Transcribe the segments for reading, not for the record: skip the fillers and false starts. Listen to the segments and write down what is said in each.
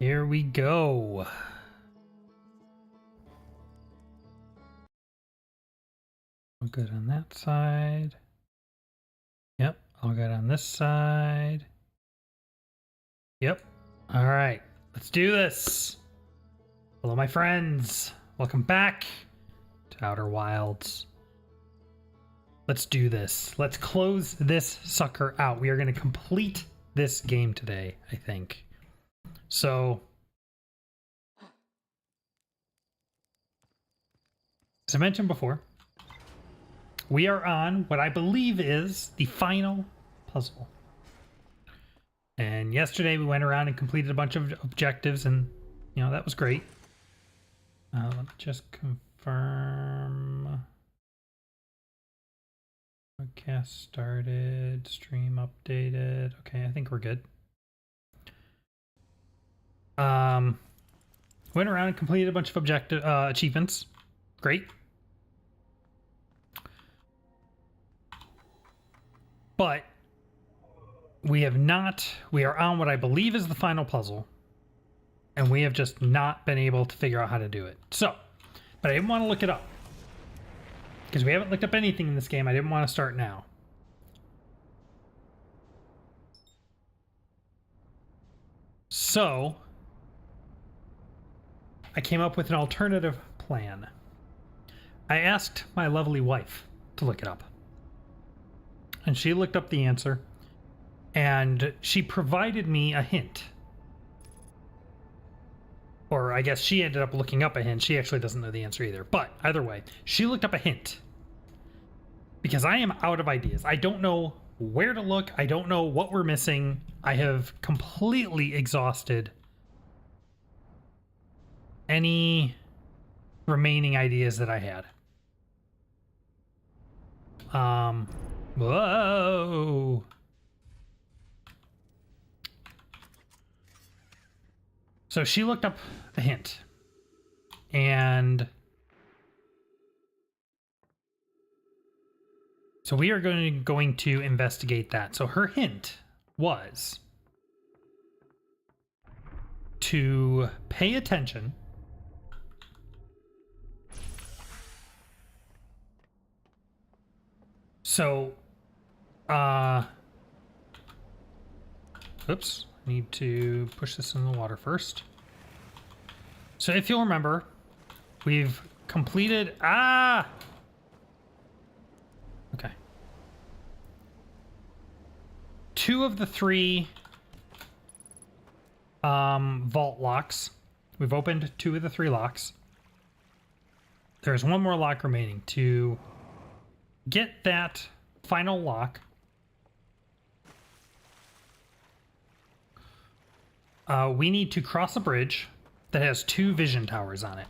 Here we go. All good on that side. Yep, all good on this side. Yep. All right, let's do this. Hello, my friends. Welcome back to Outer Wilds. Let's do this. Let's close this sucker out. We are going to complete this game today, I think. So, as I mentioned before, we are on what I believe is the final puzzle. And yesterday we went around and completed a bunch of objectives, and you know, that was great. Let me just confirm. Podcast started, stream updated. Okay, I think we're good. Went around and completed a bunch of achievements. Great. But we are on what I believe is the final puzzle, and we have just not been able to figure out how to do it. So, but I didn't want to look it up because we haven't looked up anything in this game. I didn't want to start now. So, I came up with an alternative plan. I asked my lovely wife to look it up. And she looked up the answer, and she provided me a hint. Or I guess she ended up looking up a hint. She actually doesn't know the answer either. But either way, she looked up a hint. Because I am out of ideas. I don't know where to look. I don't know what we're missing. I have completely exhausted any remaining ideas that I had. Whoa. So she looked up a hint, and so we are going to investigate that. So her hint was to pay attention So, oops, I need to push this in the water first. So if you'll remember, we've completed, okay. 2 of the 3 vault locks. We've opened 2 of the 3 locks. There's 1 more lock remaining. To get that final lock, we need to cross a bridge that has 2 vision towers on it.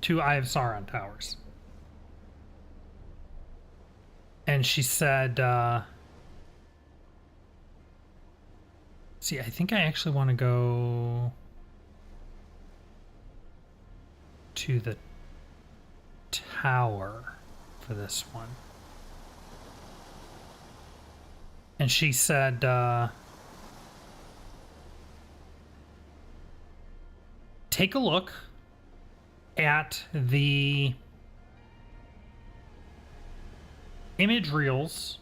2 Eye of Sauron towers. And she said, see, I think I actually want to go to the tower for this one. And she said, take a look at the image reels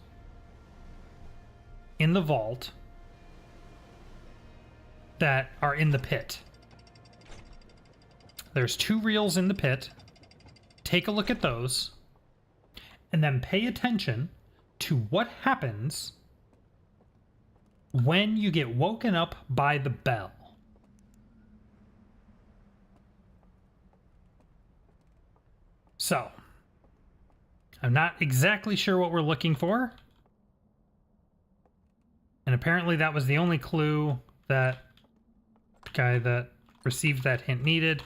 in the vault that are in the pit. There's 2 reels in the pit. Take a look at those, and then pay attention to what happens when you get woken up by the bell. So, I'm not exactly sure what we're looking for. And apparently that was the only clue that the guy that received that hint needed.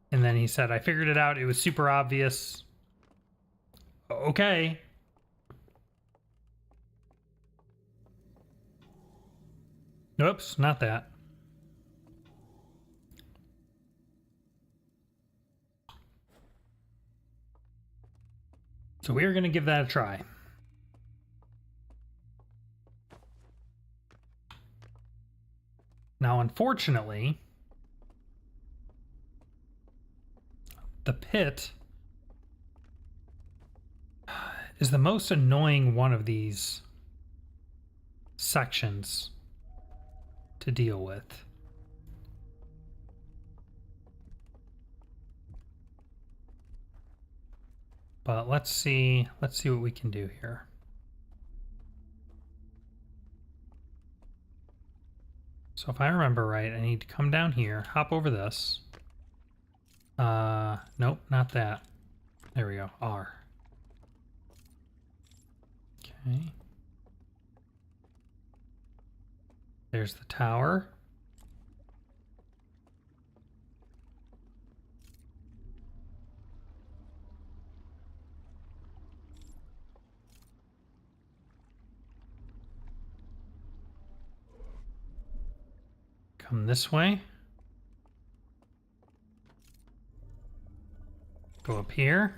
And then he said, I figured it out. It was super obvious. Okay. Oops, not that. So we are going to give that a try. Now, unfortunately, the pit is the most annoying one of these sections to deal with. But let's see what we can do here. So if I remember right, I need to come down here, hop over this. Nope, not that. There we go, R. Okay. There's the tower. Come this way. Go up here.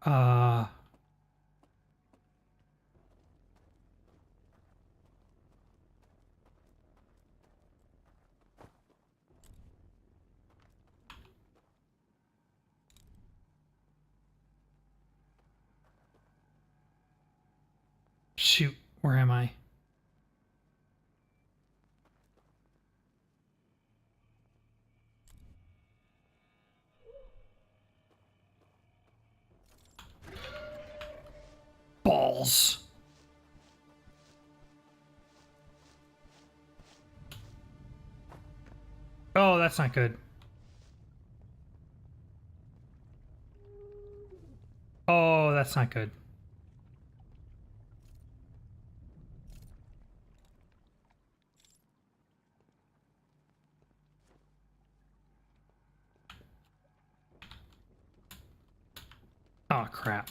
Uh, Shoot, where am I? Balls. Oh, that's not good. Oh, that's not good. Oh, crap.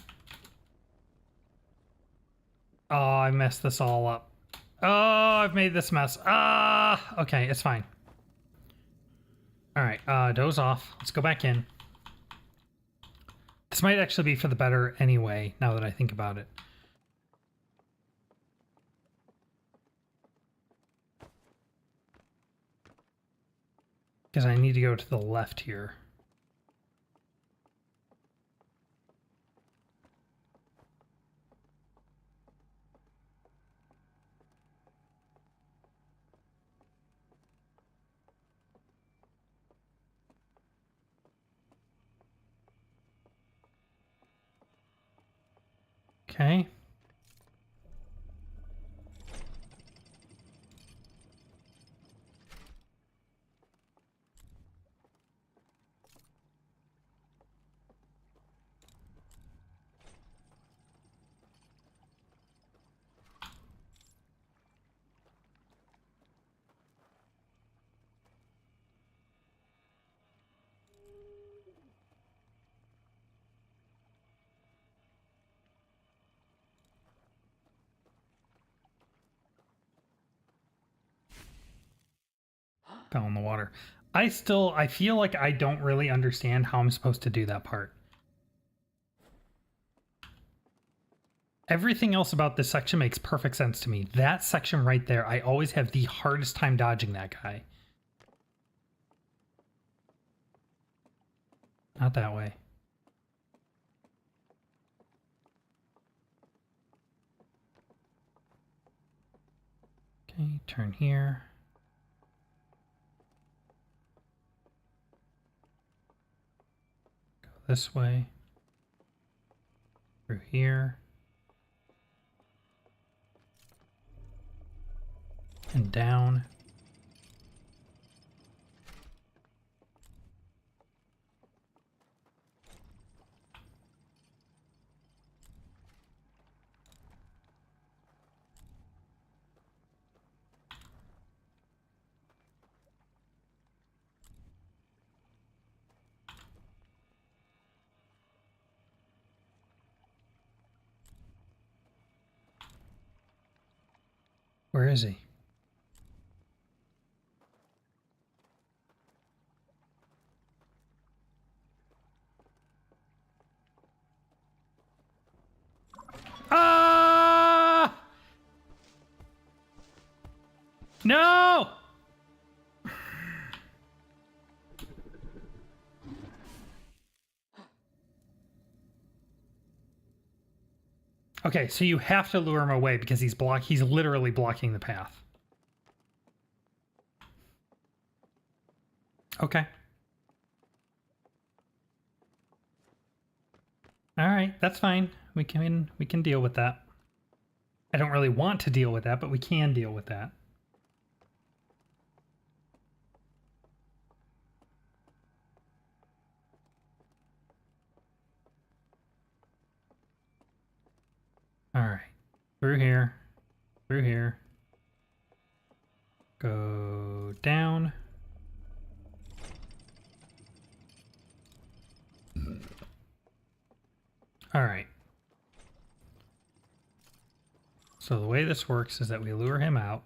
Oh, I messed this all up. Oh, I've made this mess. Ah, okay, it's fine. All right, doze off. Let's go back in. This might actually be for the better anyway, now that I think about it. Because I need to go to the left here. Okay. Fell in the water. I feel like I don't really understand how I'm supposed to do that part. Everything else about this section makes perfect sense to me. That section right there, I always have the hardest time dodging that guy. Not that way. Okay, turn here. Go this way. Through here. And down. Where is he? Ah! No! Okay, so you have to lure him away because he's literally blocking the path. Okay. All right, that's fine. We can deal with that. I don't really want to deal with that, but we can deal with that. All right. Through here. Through here. Go down. All right. So the way this works is that we lure him out.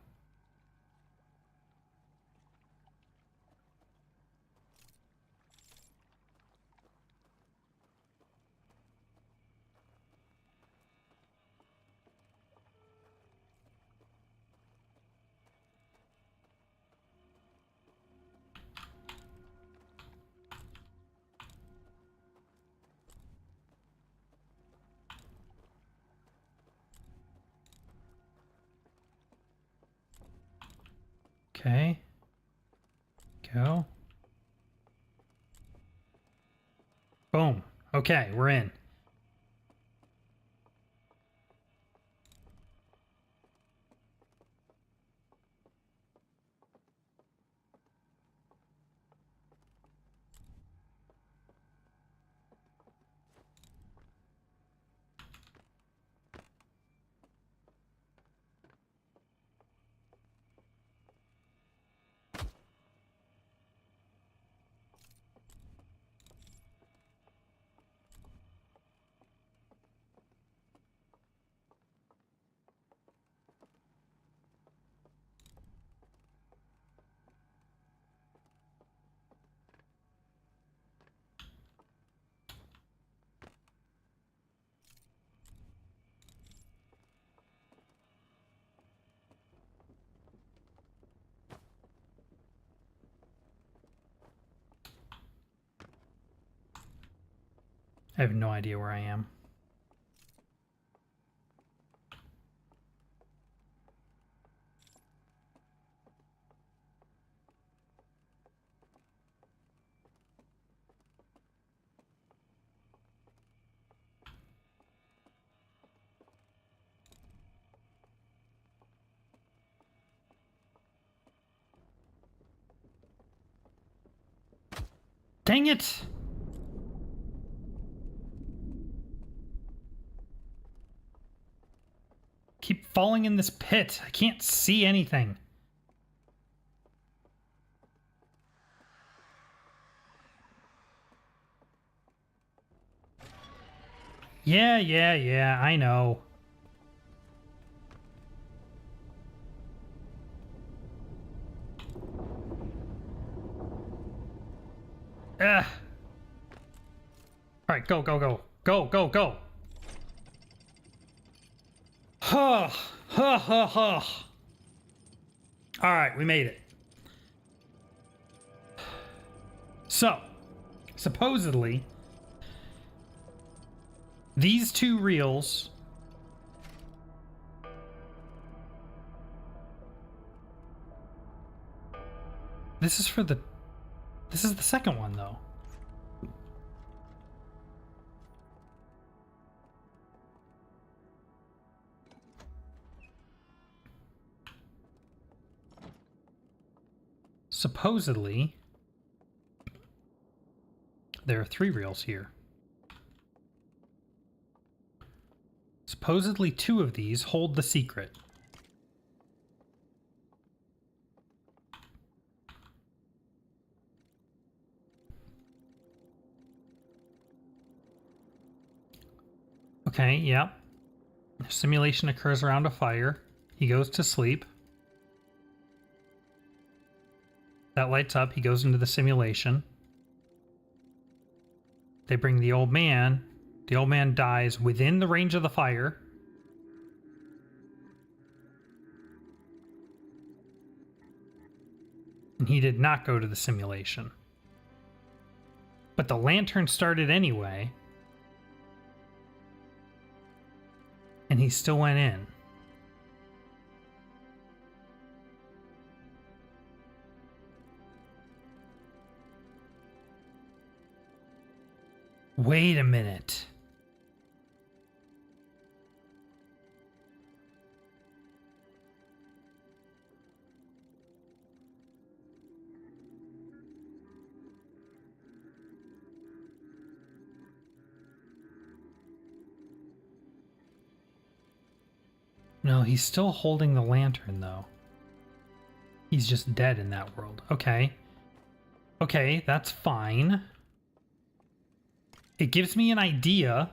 Okay. Go. Boom. Okay, we're in. I have no idea where I am. Dang it! Keep falling in this pit. I can't see anything. Yeah, I know. Ugh. Alright, go. Go. Huh. Alright, we made it. So, supposedly, these two reels this is the second one though. Supposedly, there are 3 reels here. Supposedly 2 of these hold the secret. Okay, yep. Simulation occurs around a fire. He goes to sleep. That lights up. He goes into the simulation. They bring the old man. The old man dies within the range of the fire. And he did not go to the simulation. But the lantern started anyway. And he still went in. Wait a minute. No, he's still holding the lantern, though. He's just dead in that world. Okay. Okay, that's fine. It gives me an idea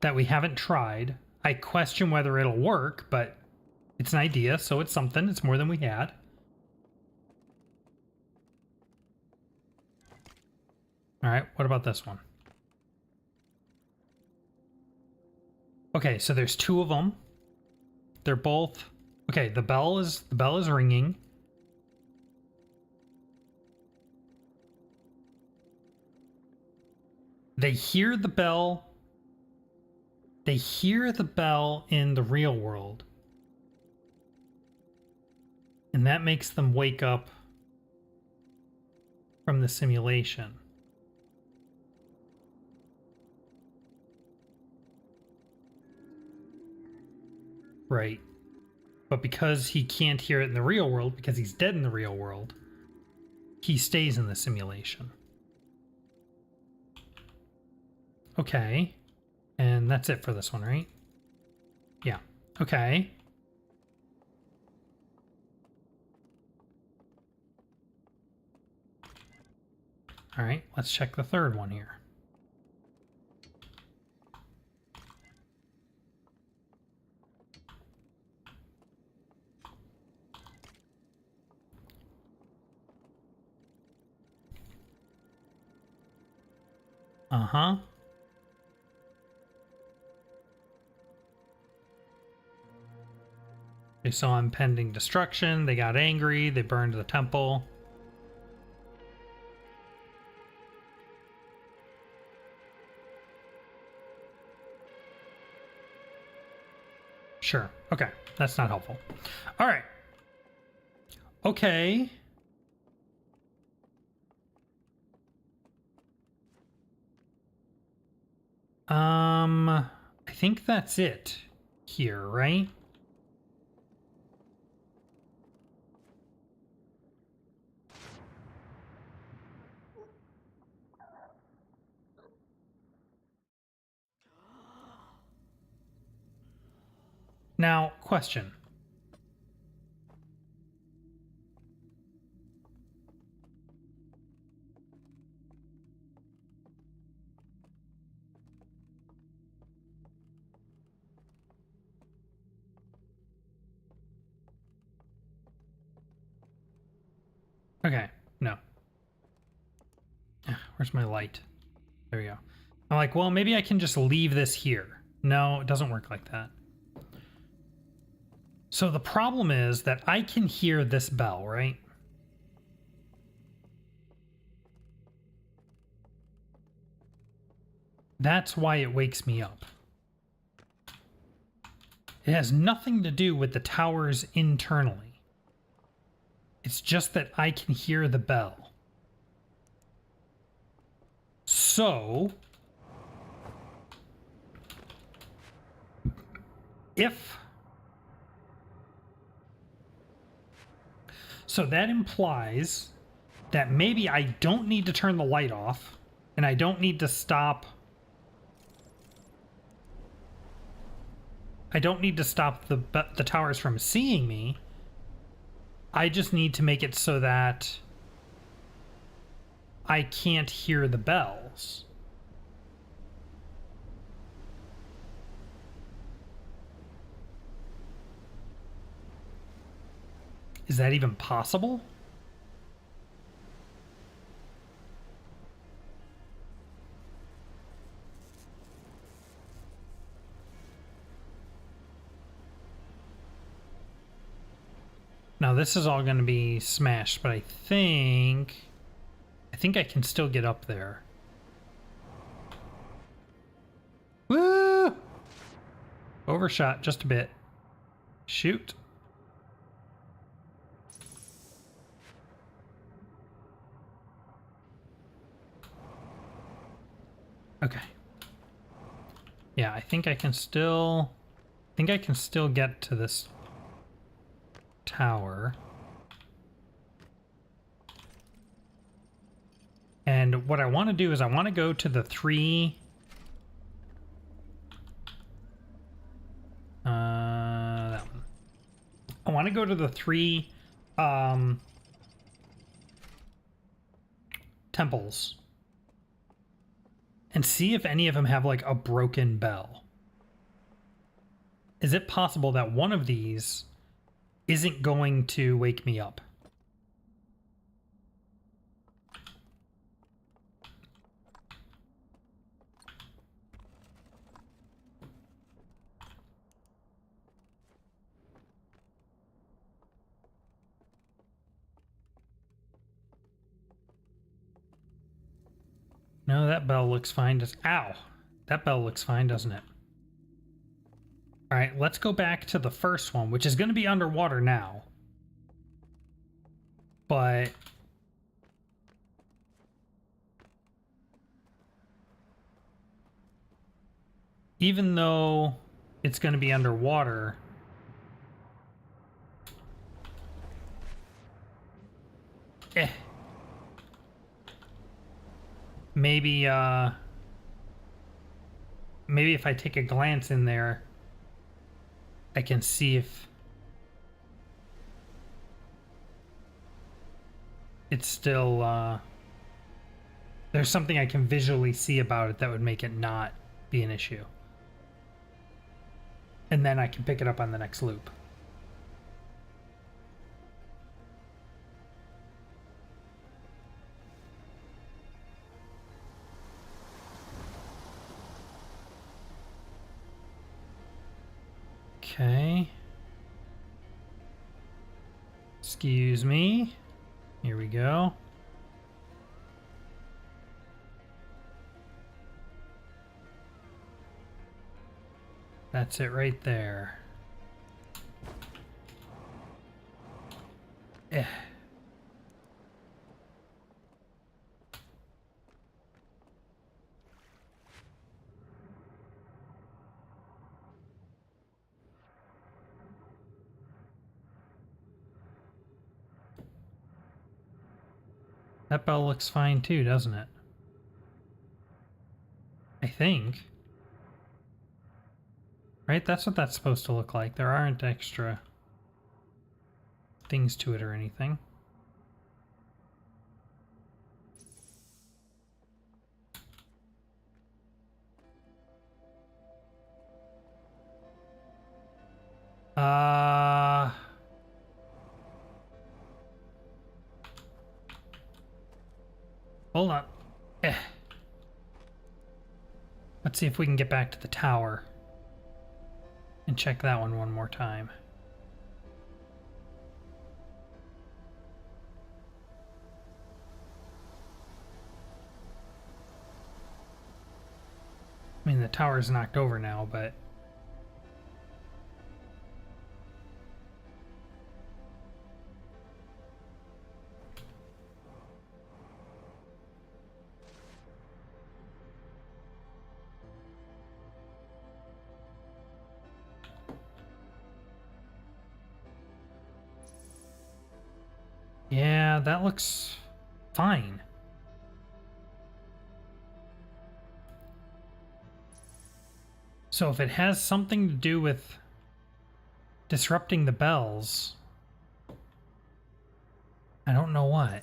that we haven't tried. I question whether it'll work, but it's an idea, so it's something. It's more than we had. All right, what about this one? Okay, so there's two of them. They're both... Okay, the bell is ringing. They hear the bell. They hear the bell in the real world. And that makes them wake up from the simulation. Right. But because he can't hear it in the real world, because he's dead in the real world, he stays in the simulation. Okay. And that's it for this one, right? Yeah. Okay. All right, let's check the third one here. Uh-huh. They saw impending destruction. They got angry. They burned the temple. Sure. Okay. That's not helpful. All right. Okay. I think that's it here, right? Now, question. Okay, no. Where's my light? There we go. I'm like, well, maybe I can just leave this here. No, it doesn't work like that. So the problem is that I can hear this bell, right? That's why it wakes me up. It has nothing to do with the towers internally. It's just that I can hear the bell. So, so that implies that maybe I don't need to turn the light off, and I don't need to stop. I don't need to stop the towers from seeing me. I just need to make it so that I can't hear the bells. Is that even possible? Now this is all going to be smashed, but I think I can still get up there. Woo! Overshot just a bit. Shoot. Okay. Yeah, I think I can still get to this tower. And what I want to do is I want to go to the three that one. I want to go to the three temples and see if any of them have like a broken bell. Is it possible that one of these isn't going to wake me up? No, that bell looks fine. Ow! That bell looks fine, doesn't it? All right, let's go back to the first one, which is going to be underwater now. But even though it's going to be underwater, maybe if I take a glance in there, I can see if it's still there's something I can visually see about it that would make it not be an issue. And then I can pick it up on the next loop. Okay. Excuse me. Here we go. That's it right there. Eh. That bell looks fine too, doesn't it? I think. Right? That's what that's supposed to look like. There aren't extra things to it or anything. Hold on. Let's see if we can get back to the tower and check that one more time. I mean, the tower's knocked over now, but yeah, that looks fine. So if it has something to do with disrupting the bells, I don't know what.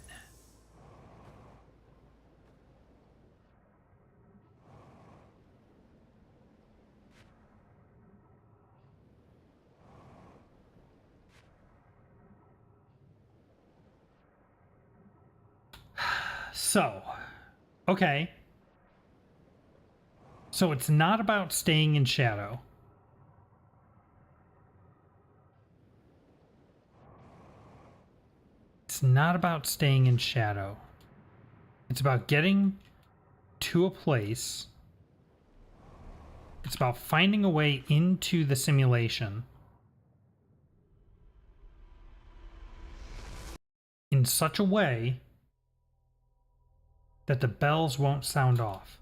So, okay. So it's not about staying in shadow. It's not about staying in shadow. It's about getting to a place. It's about finding a way into the simulation in such a way that the bells won't sound off.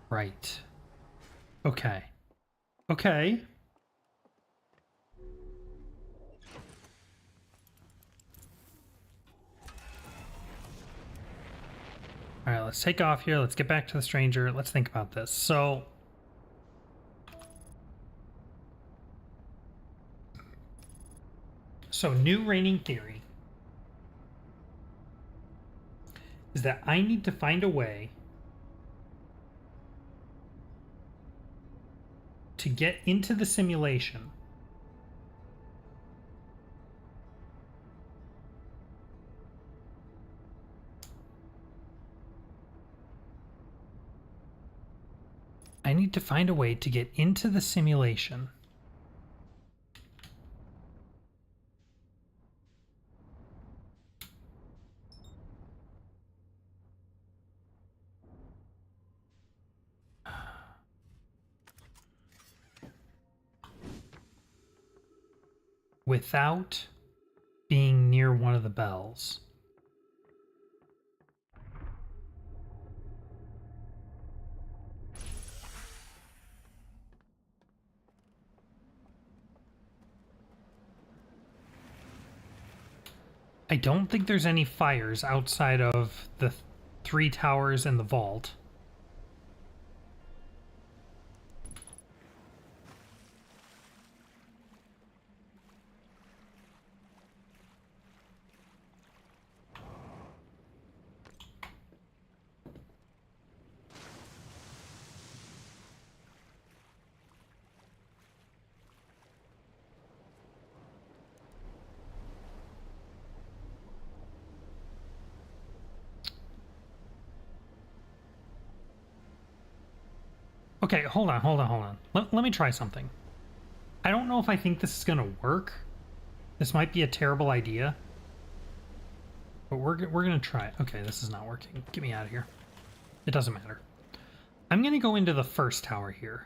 Right. Okay. Okay. All right, let's take off here. Let's get back to the stranger. Let's think about this. So new reigning theory is that I need to find a way to get into the simulation without being near one of the bells. I don't think there's any fires outside of the 3 towers and the vault. Okay, hold on. Let me try something. I don't know if I think this is going to work. This might be a terrible idea. But we're going to try it. Okay, this is not working. Get me out of here. It doesn't matter. I'm going to go into the first tower here.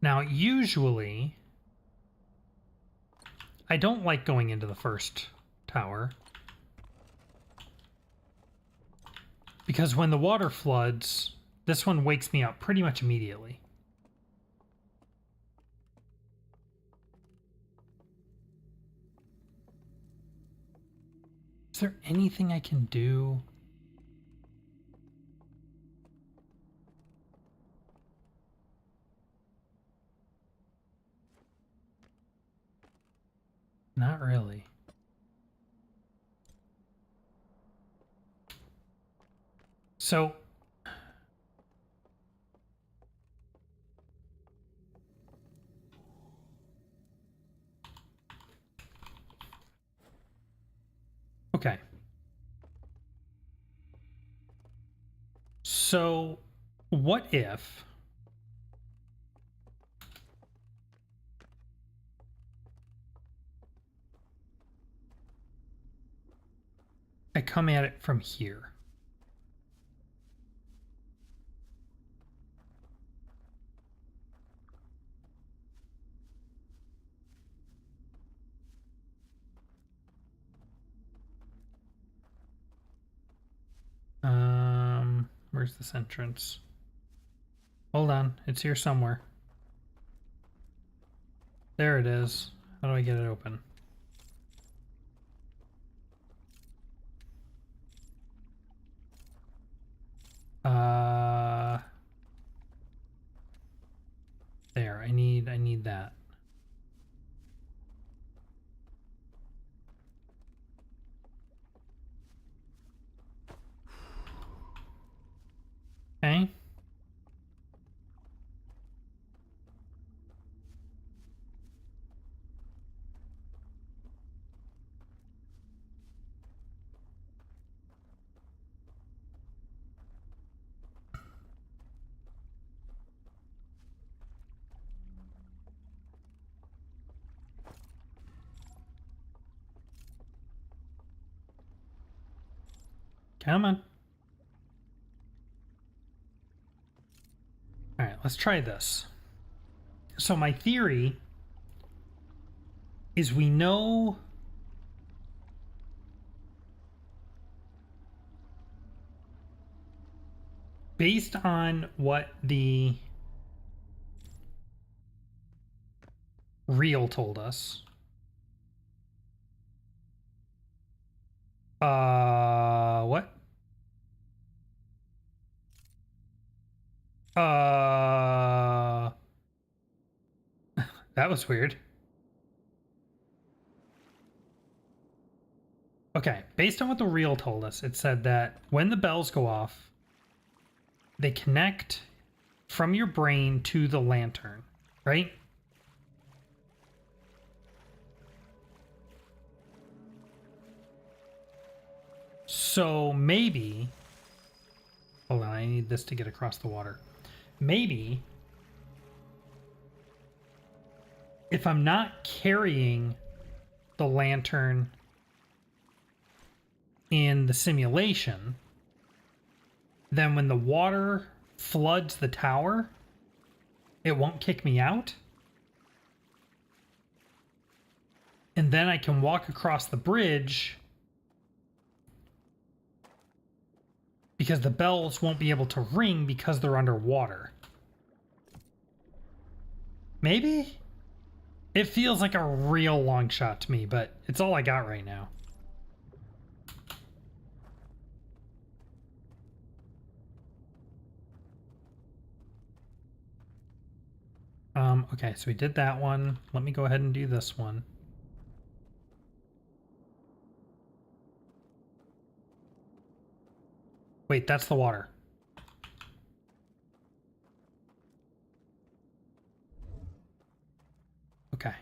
Now, usually, I don't like going into the first tower, because when the water floods, this one wakes me up pretty much immediately. Is there anything I can do? Not really. So okay. So what if I come at it from here? Where's this entrance? Hold on, it's here somewhere. There it is. How do I get it open? there. I need that. Okay. Come on. All right, let's try this. So my theory is we know based on what the reel told us. What? That was weird. Okay, based on what the reel told us, it said that when the bells go off, they connect from your brain to the lantern, right? So maybe, hold on, I need this to get across the water. Maybe if I'm not carrying the lantern in the simulation, then when the water floods the tower, it won't kick me out. And then I can walk across the bridge because the bells won't be able to ring because they're underwater. Maybe? It feels like a real long shot to me, but it's all I got right now. Okay, so we did that one. Let me go ahead and do this one. Wait, that's the water. Okay.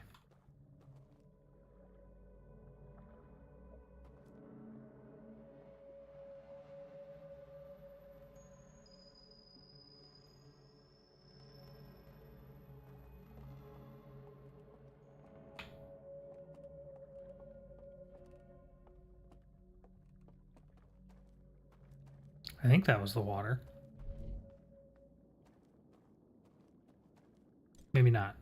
I think that was the water. Maybe not.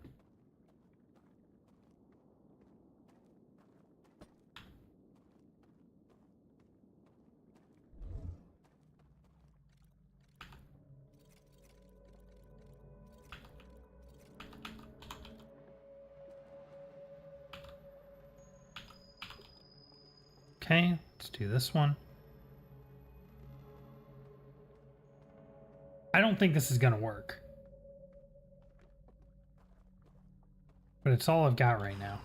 Okay, let's do this one. I don't think this is gonna work. But it's all I've got right now.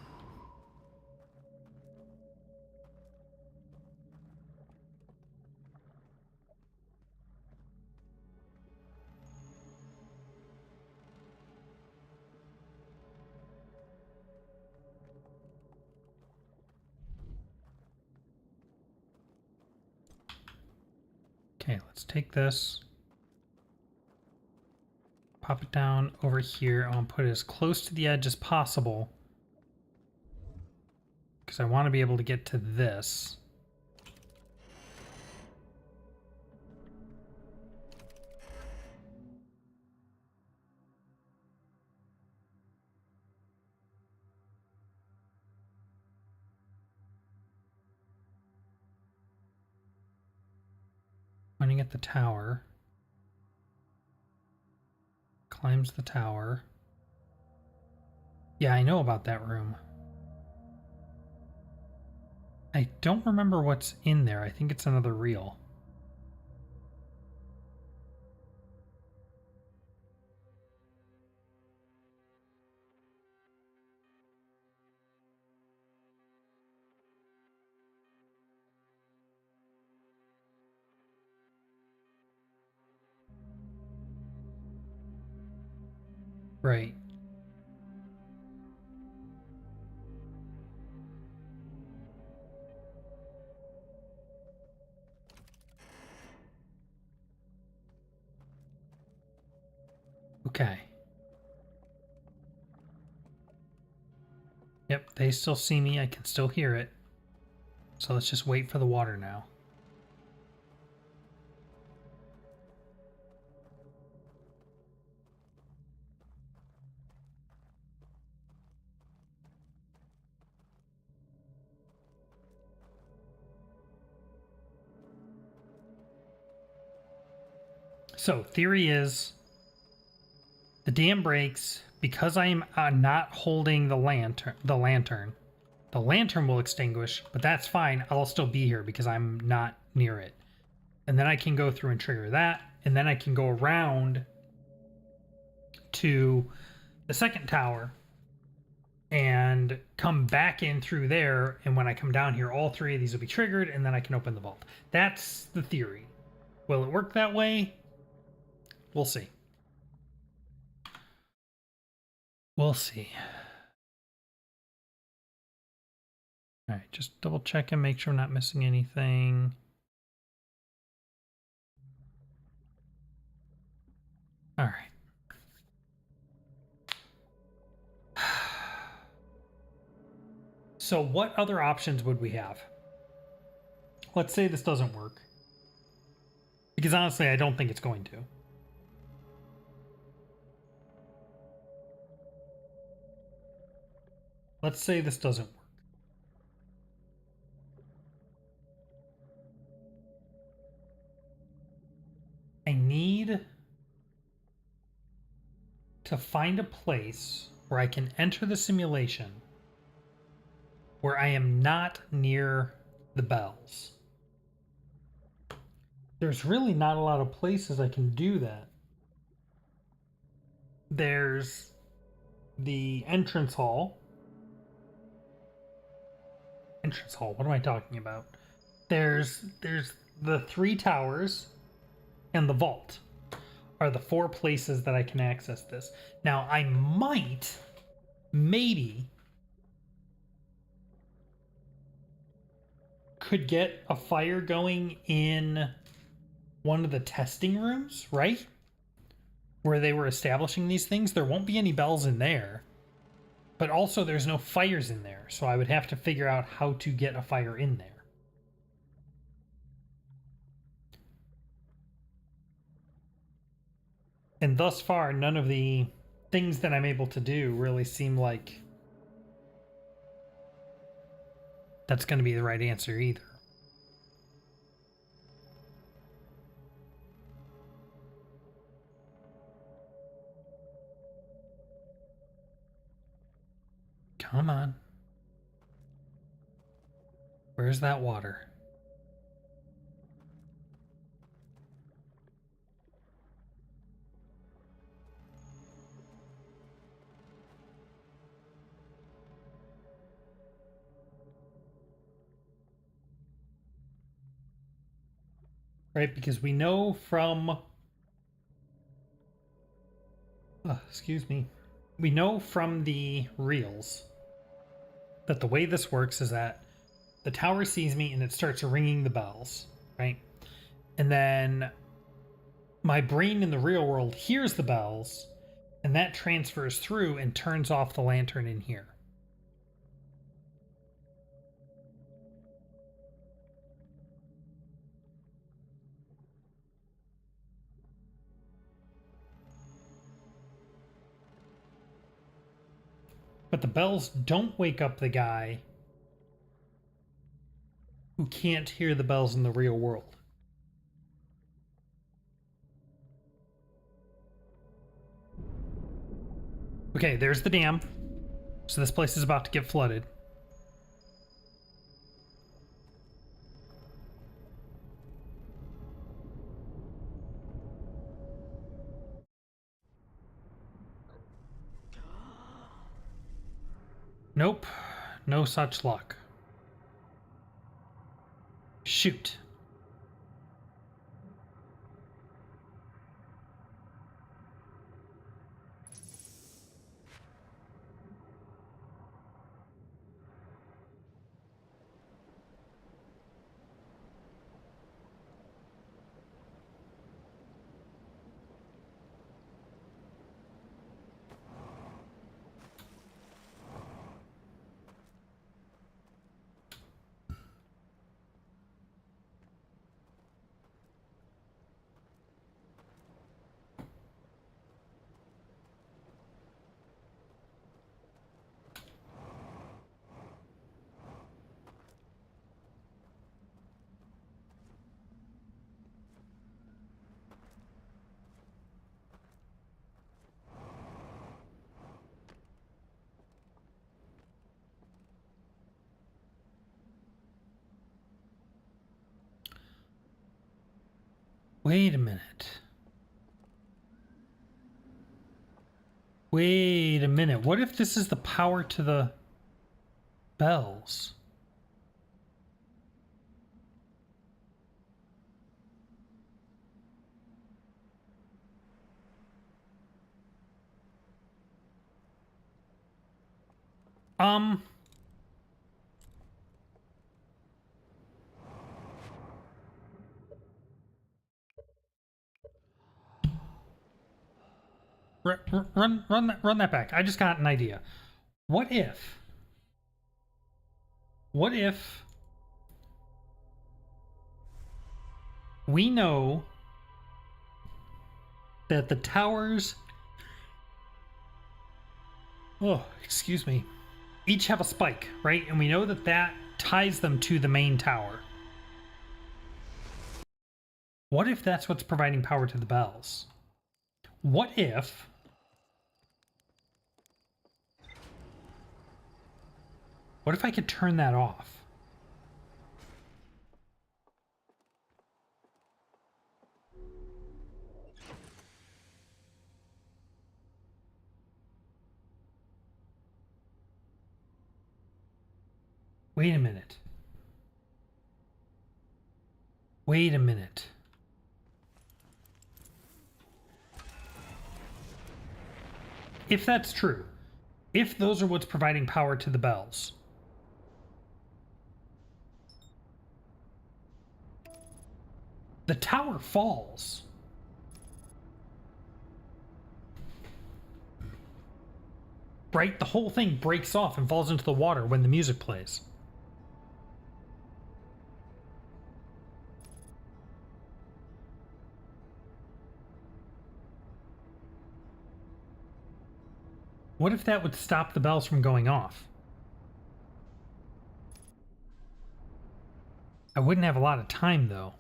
Okay, let's take this. Pop it down over here. I want to put it as close to the edge as possible, because I want to be able to get to this. Pointing at the tower. Climbs the tower. Yeah, I know about that room. I don't remember what's in there. I think it's another reel. Right. Okay. Yep, they still see me. I can still hear it. So let's just wait for the water now. So, theory is the dam breaks because I am not holding the lantern. The lantern will extinguish, but that's fine. I'll still be here because I'm not near it. And then I can go through and trigger that, and then I can go around to the second tower and come back in through there. And when I come down here, all three of these will be triggered, and then I can open the vault. That's the theory. Will it work that way? We'll see. We'll see. All right, just double check and make sure I'm not missing anything. All right. So what other options would we have? Let's say this doesn't work. Because honestly, I don't think it's going to. Let's say this doesn't work. I need to find a place where I can enter the simulation where I am not near the bells. There's really not a lot of places I can do that. There's the entrance hall. Entrance hall, what am I talking about? There's the three towers and the vault are the four places that I can access this. Now, I might, maybe, could get a fire going in one of the testing rooms, right? Where they were establishing these things. There won't be any bells in there. But also there's no fires in there. So I would have to figure out how to get a fire in there. And thus far, none of the things that I'm able to do really seem like that's going to be the right answer either. Come on. Where's that water? Right, because we know from... excuse me. We know from the reels that the way this works is that the tower sees me and it starts ringing the bells, right? And then my brain in the real world hears the bells, and that transfers through and turns off the lantern in here. But the bells don't wake up the guy who can't hear the bells in the real world. Okay, there's the dam. So this place is about to get flooded. Nope, no such luck. Shoot. Wait a minute. Wait a minute. What if this is the power to the bells? Run that back. I just got an idea. What if we know that the towers, oh, excuse me, each have a spike, right? And we know that that ties them to the main tower. What if that's what's providing power to the bells? What if I could turn that off? Wait a minute. Wait a minute. If that's true, if those are what's providing power to the bells, the tower falls. Right? The whole thing breaks off and falls into the water when the music plays. What if that would stop the bells from going off? I wouldn't have a lot of time, though.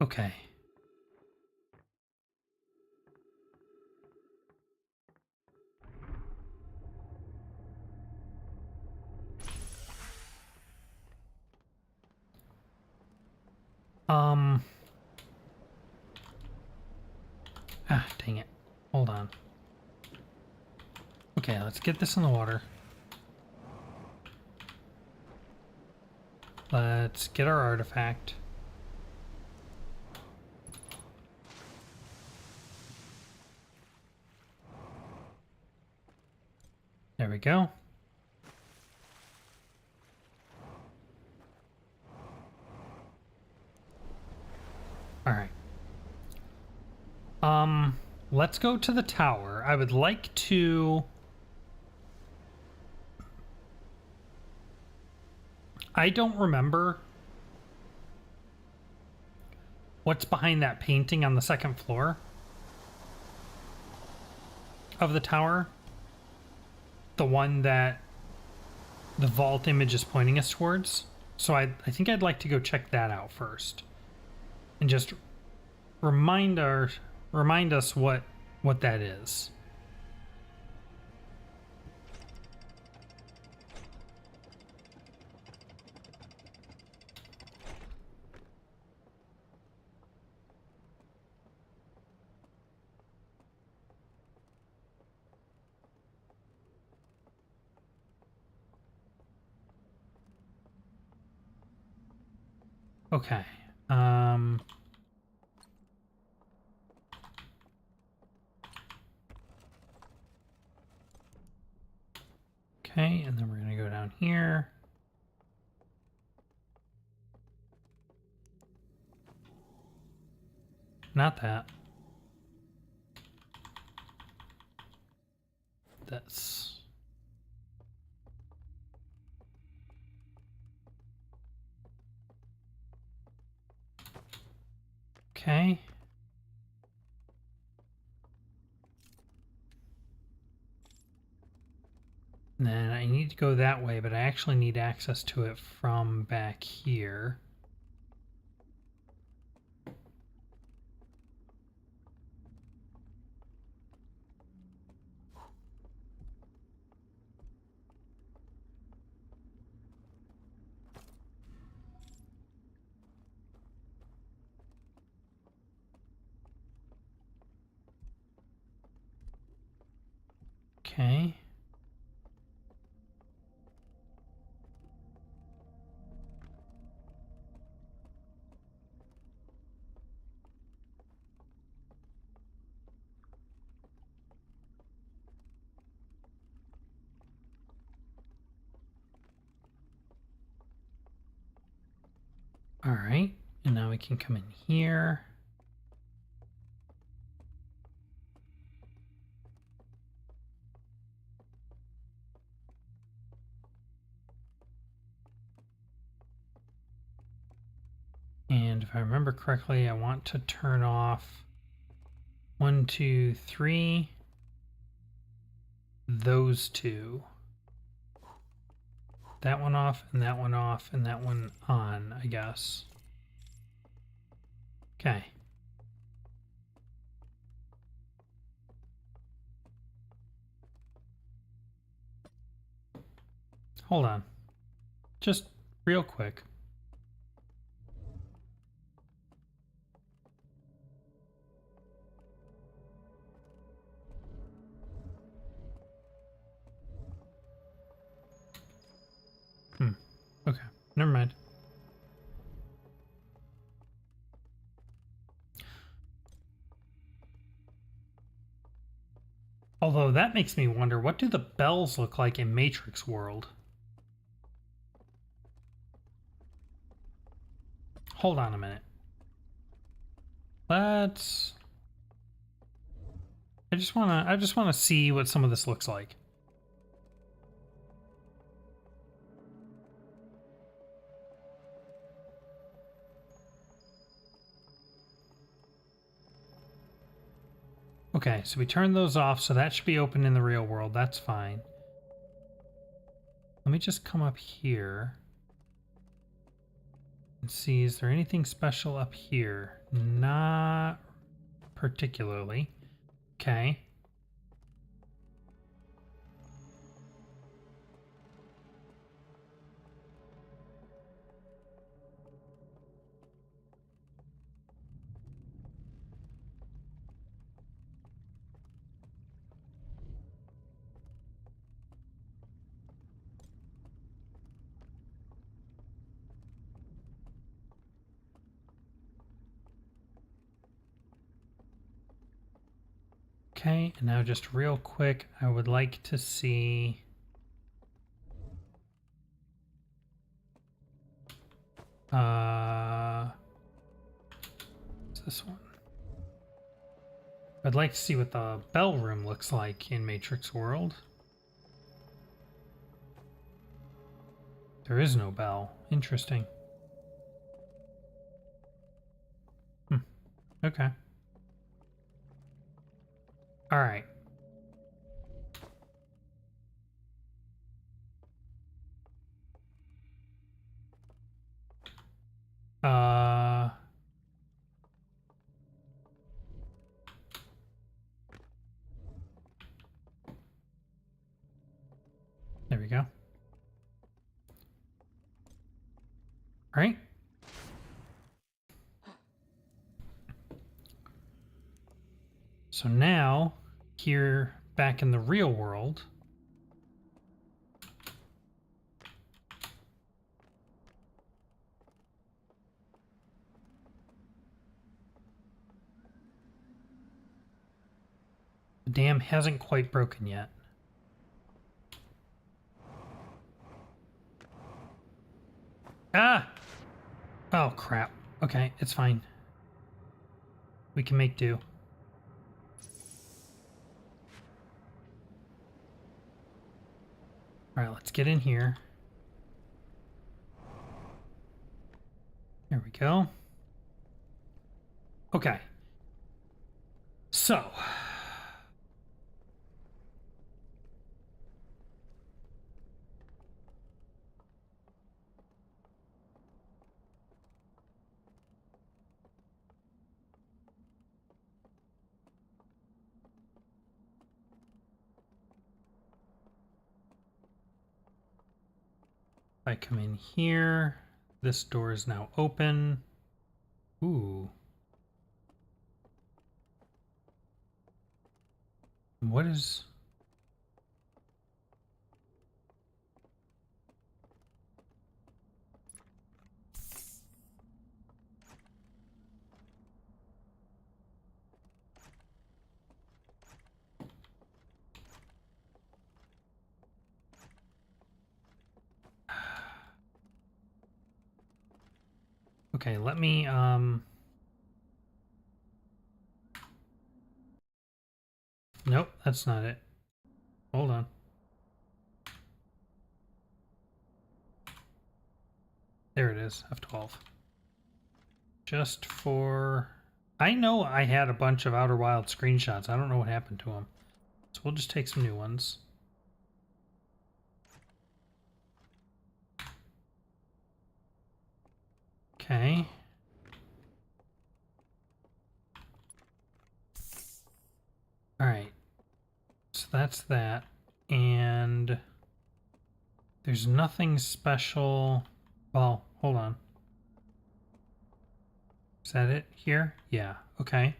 Okay. Dang it. Hold on. Okay, let's get this in the water. Let's get our artifact. There we go. All right. Let's go to the tower. I would like to... I don't remember what's behind that painting on the second floor of the tower. The one that the vault image is pointing us towards. So I think I'd like to go check that out first. And just remind us what that is. Okay. Okay, and then we're going to go down here. Not that. That's... Okay. And then I need to go that way, but I actually need access to it from back here. Okay. All right, and now we can come in here. And if I remember correctly, I want to turn off 1, 2, 3, those two. That one off, and that one off, and that one on, I guess. Okay. Hold on. Just real quick. Okay, never mind. Although that makes me wonder, what do the bells look like in Matrix World? Hold on a minute. Let's... I just wanna see what some of this looks like. Okay, so we turned those off, so that should be open in the real world. That's fine. Let me just come up here and see, is there anything special up here? Not particularly. Okay. Okay, and now just real quick, I would like to see... what's this one? I'd like to see what the bell room looks like in Matrix World. There is no bell. Interesting. Okay. All right. There we go. All right. So now, here back in the real world, the dam hasn't quite broken yet. Ah! Oh, crap. Okay, it's fine. We can make do. All right, let's get in here. There we go. Okay. So. If I come in here, this door is now open. Ooh. What is... Okay, let me, nope, that's not it. Hold on. There it is, F12. Just for... I know I had a bunch of Outer Wild screenshots. I don't know what happened to them. So we'll just take some new ones. Okay. Alright. So that's that. And there's nothing special. Well, hold on. Is that it here? Yeah. Okay.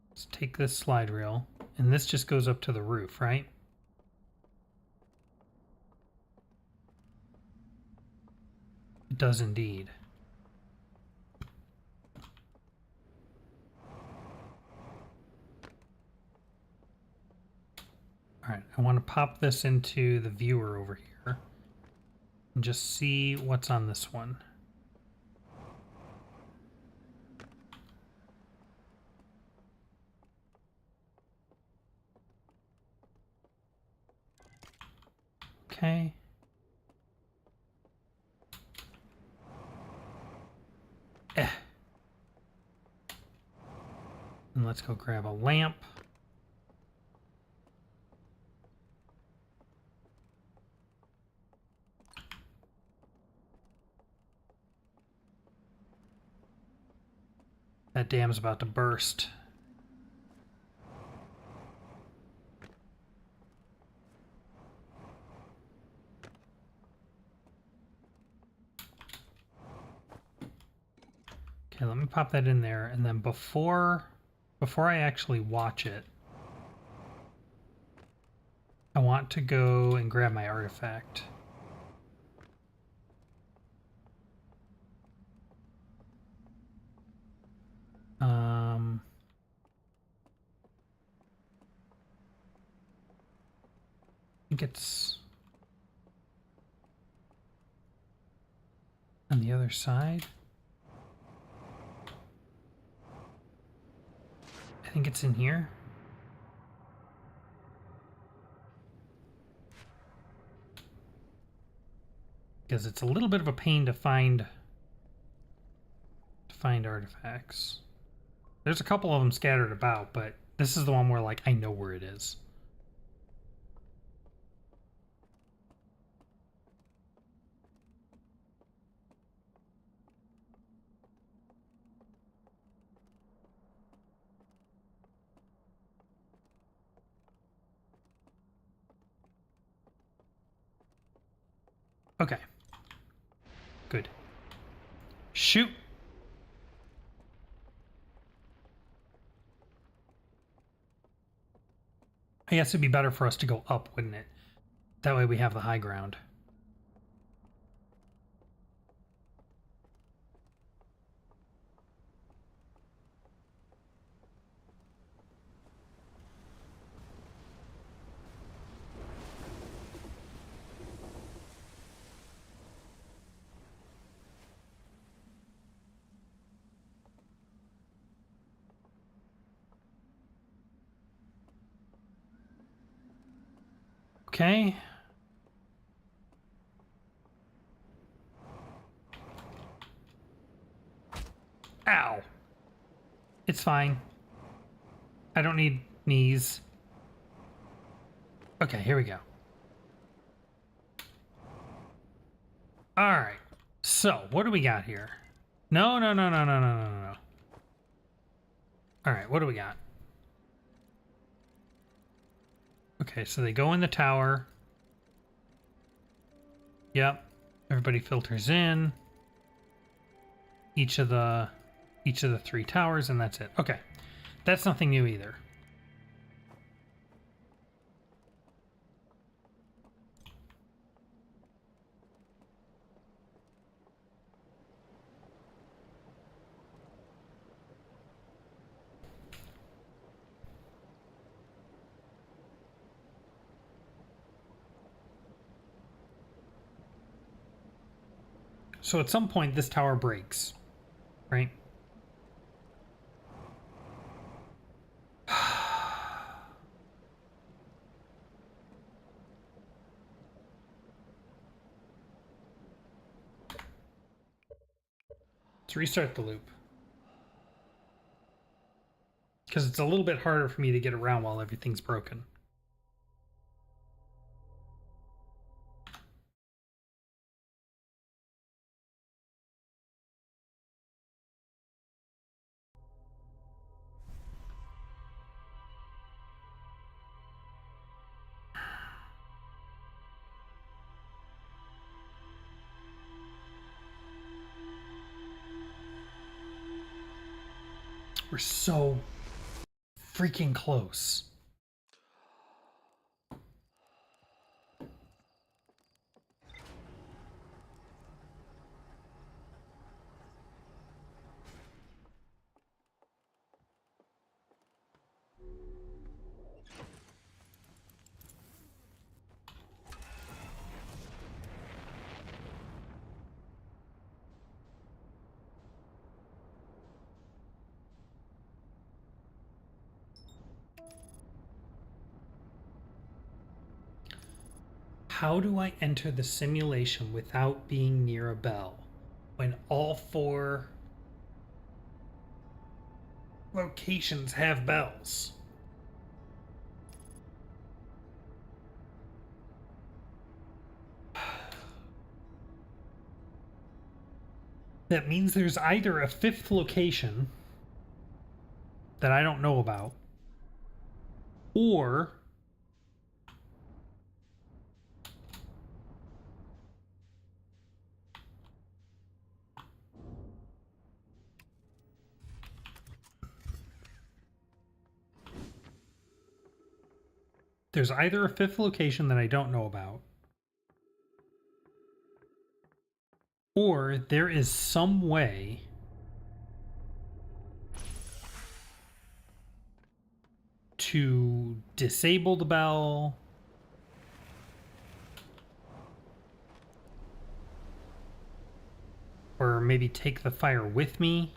Let's take this slide rail. And this just goes up to the roof, right? It does indeed. Alright, I want to pop this into the viewer over here and just see what's on this one. Okay. And let's go grab a lamp. That dam's about to burst. Okay, let me pop that in there, and then before I actually watch it, I want to go and grab my artifact. I think it's on the other side. I think it's in here. Because it's a little bit of a pain to find artifacts. There's a couple of them scattered about, but this is the one where, like, I know where it is. Okay. Good. Shoot! I guess it'd be better for us to go up, wouldn't it? That way we have the high ground. Okay. Ow. It's fine. I don't need knees. Okay, here we go. Alright. So, what do we got here? No. Alright, what do we got? Okay, so they go in the tower. Yep. Everybody filters in. Each of the 3 towers, and that's it. Okay. That's nothing new either. So at some point, this tower breaks, right? Let's restart the loop. Because it's a little bit harder for me to get around while everything's broken. We're so freaking close. How do I enter the simulation without being near a bell when all 4 locations have bells? That means there's either a 5th location that I don't know about, or there's either a 5th location that I don't know about, or there is some way to disable the bell, or maybe take the fire with me.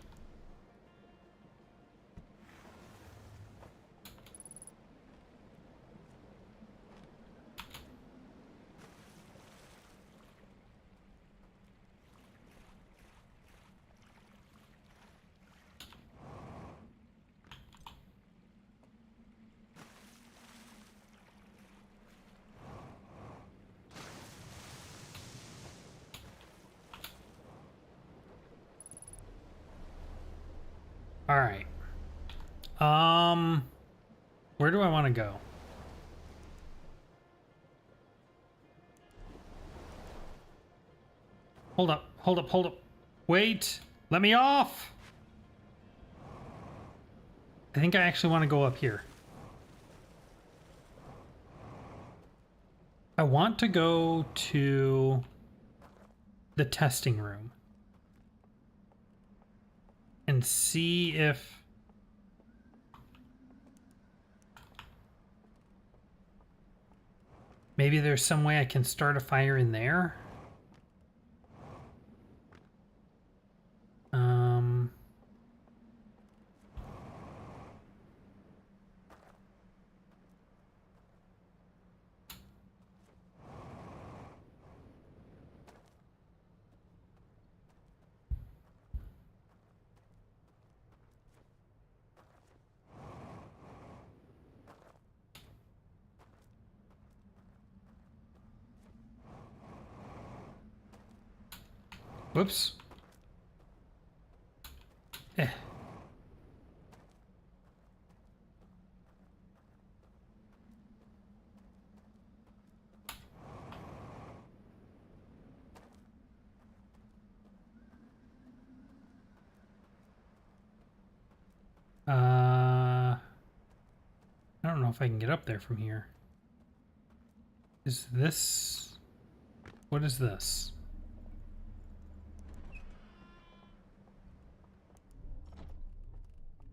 All right. Where do I want to go? Hold up, hold up, hold up. Wait, let me off. I think I actually want to go up here. I want to go to the testing room and see if maybe there's some way I can start a fire in there. Whoops. Eh. I don't know if I can get up there from here. Is this... What is this?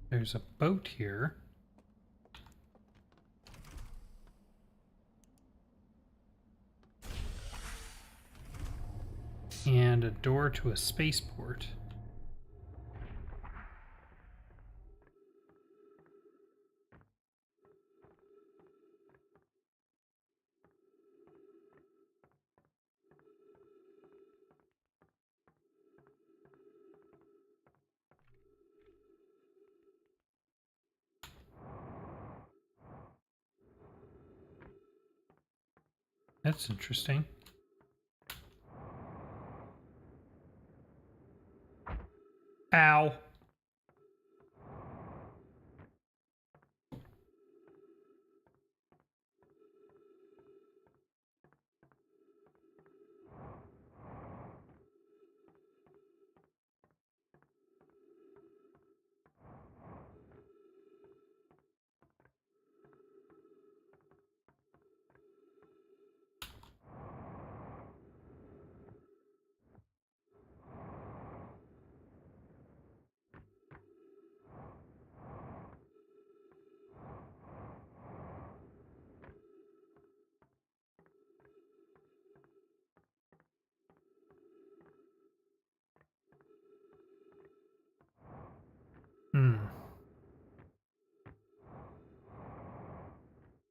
There's a boat here. And a door to a spaceport. That's interesting. Ow.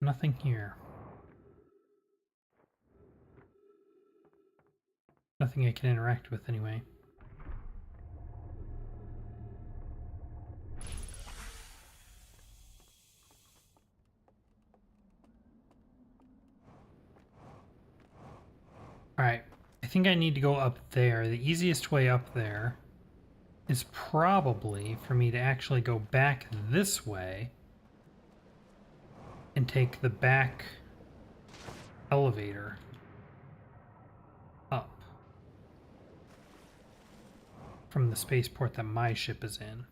Nothing here. Nothing I can interact with anyway. Alright, I think I need to go up there. The easiest way up there is probably for me to actually go back this way and take the back elevator up from the spaceport that my ship is in.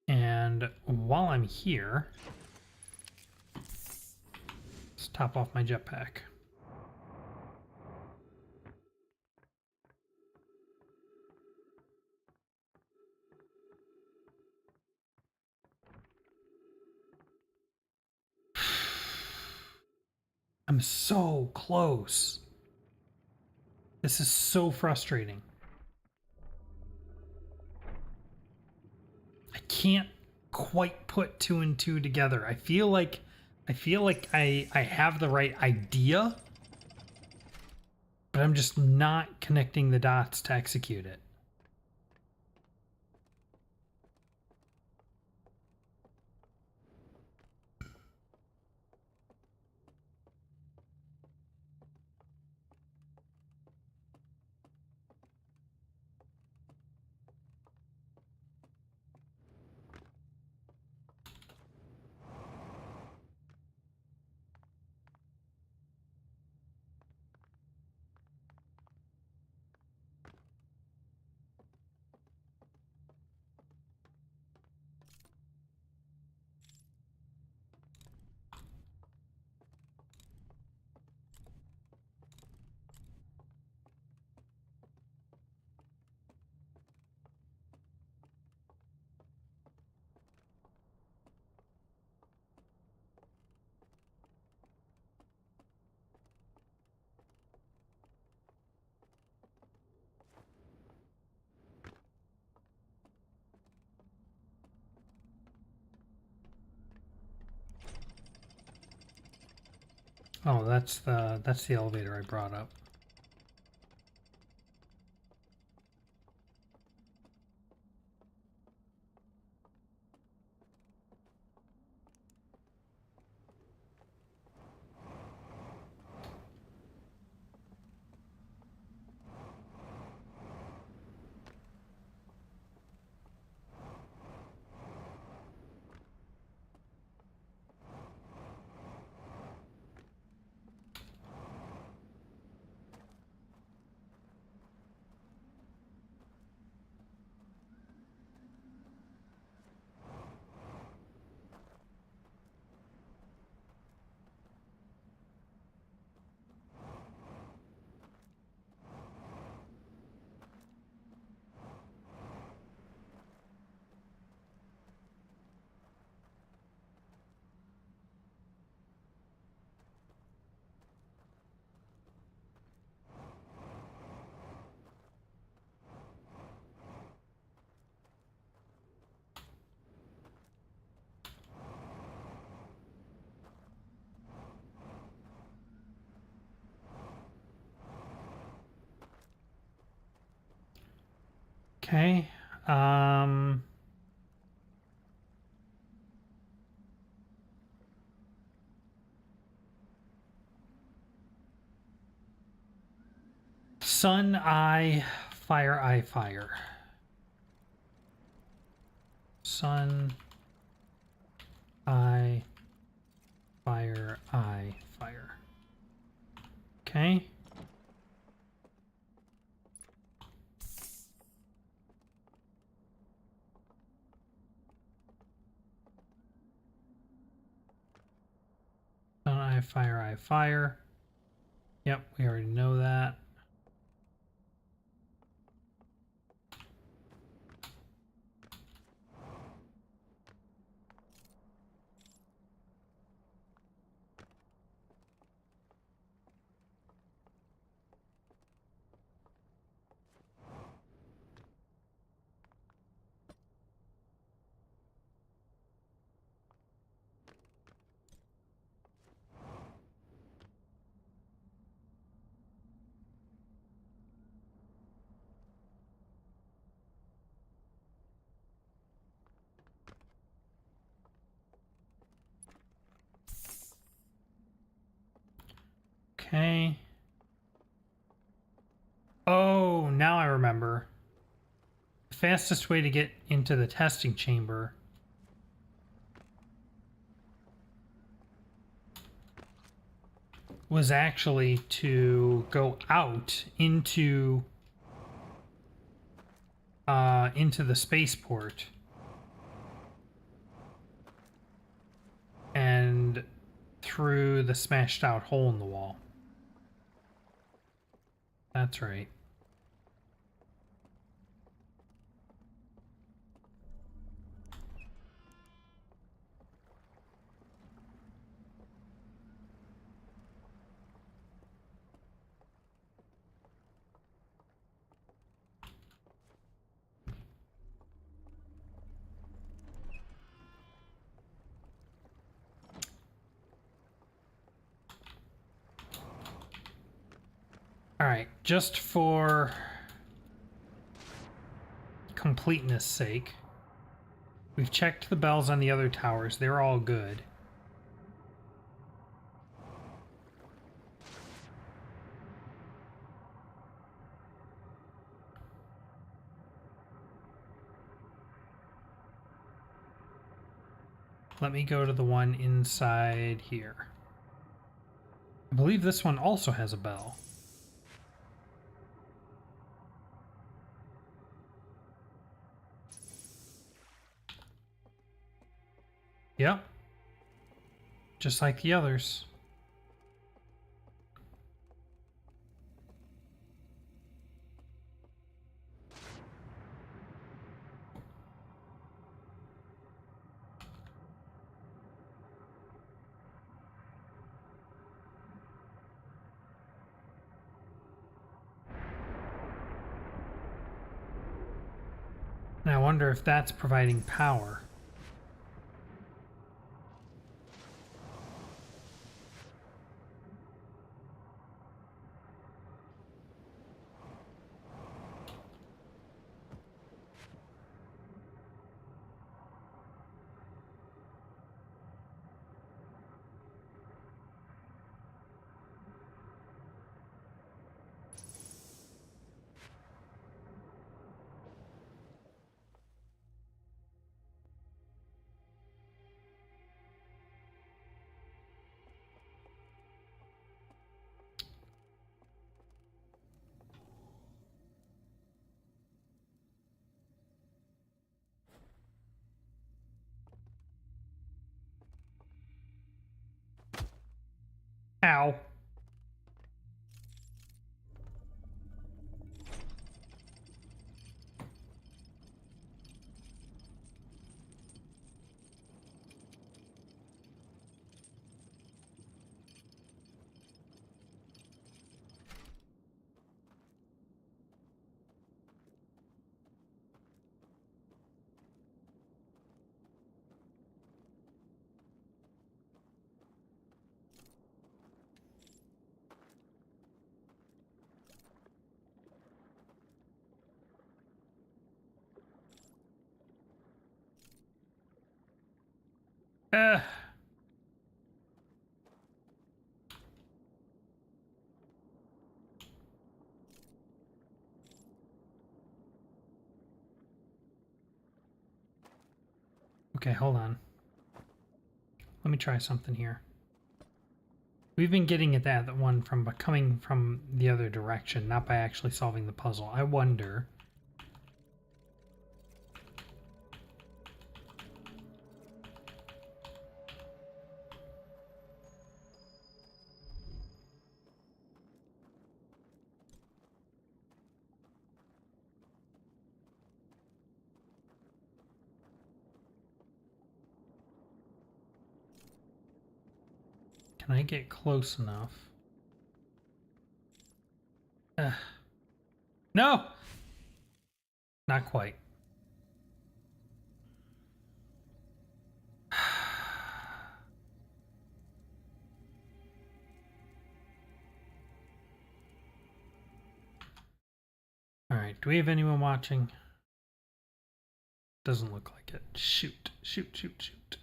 And while I'm here, let's top off my jetpack. I'm so close. This is so frustrating. I can't quite put two and two together. I feel like I have the right idea, but I'm just not connecting the dots to execute it. Oh, that's the elevator I brought up. Okay. Sun, eye, fire, fire. Sun, eye, fire, fire. Okay. Sun, eye, fire, fire. Yep, we already know that. Okay. Oh, now I remember. The fastest way to get into the testing chamber was actually to go out into the spaceport and through the smashed out hole in the wall. That's right. All right, just for completeness sake, we've checked the bells on the other towers. They're all good. Let me go to the one inside here. I believe this one also has a bell. Yep. Just like the others. And I wonder if that's providing power. Ow. Uh, okay, hold on. Let me try something here. We've been getting at that one from coming from the other direction, not by actually solving the puzzle. I wonder. Can I get close enough? No! Not quite. Alright, do we have anyone watching? Doesn't look like it. Shoot, shoot, shoot, shoot.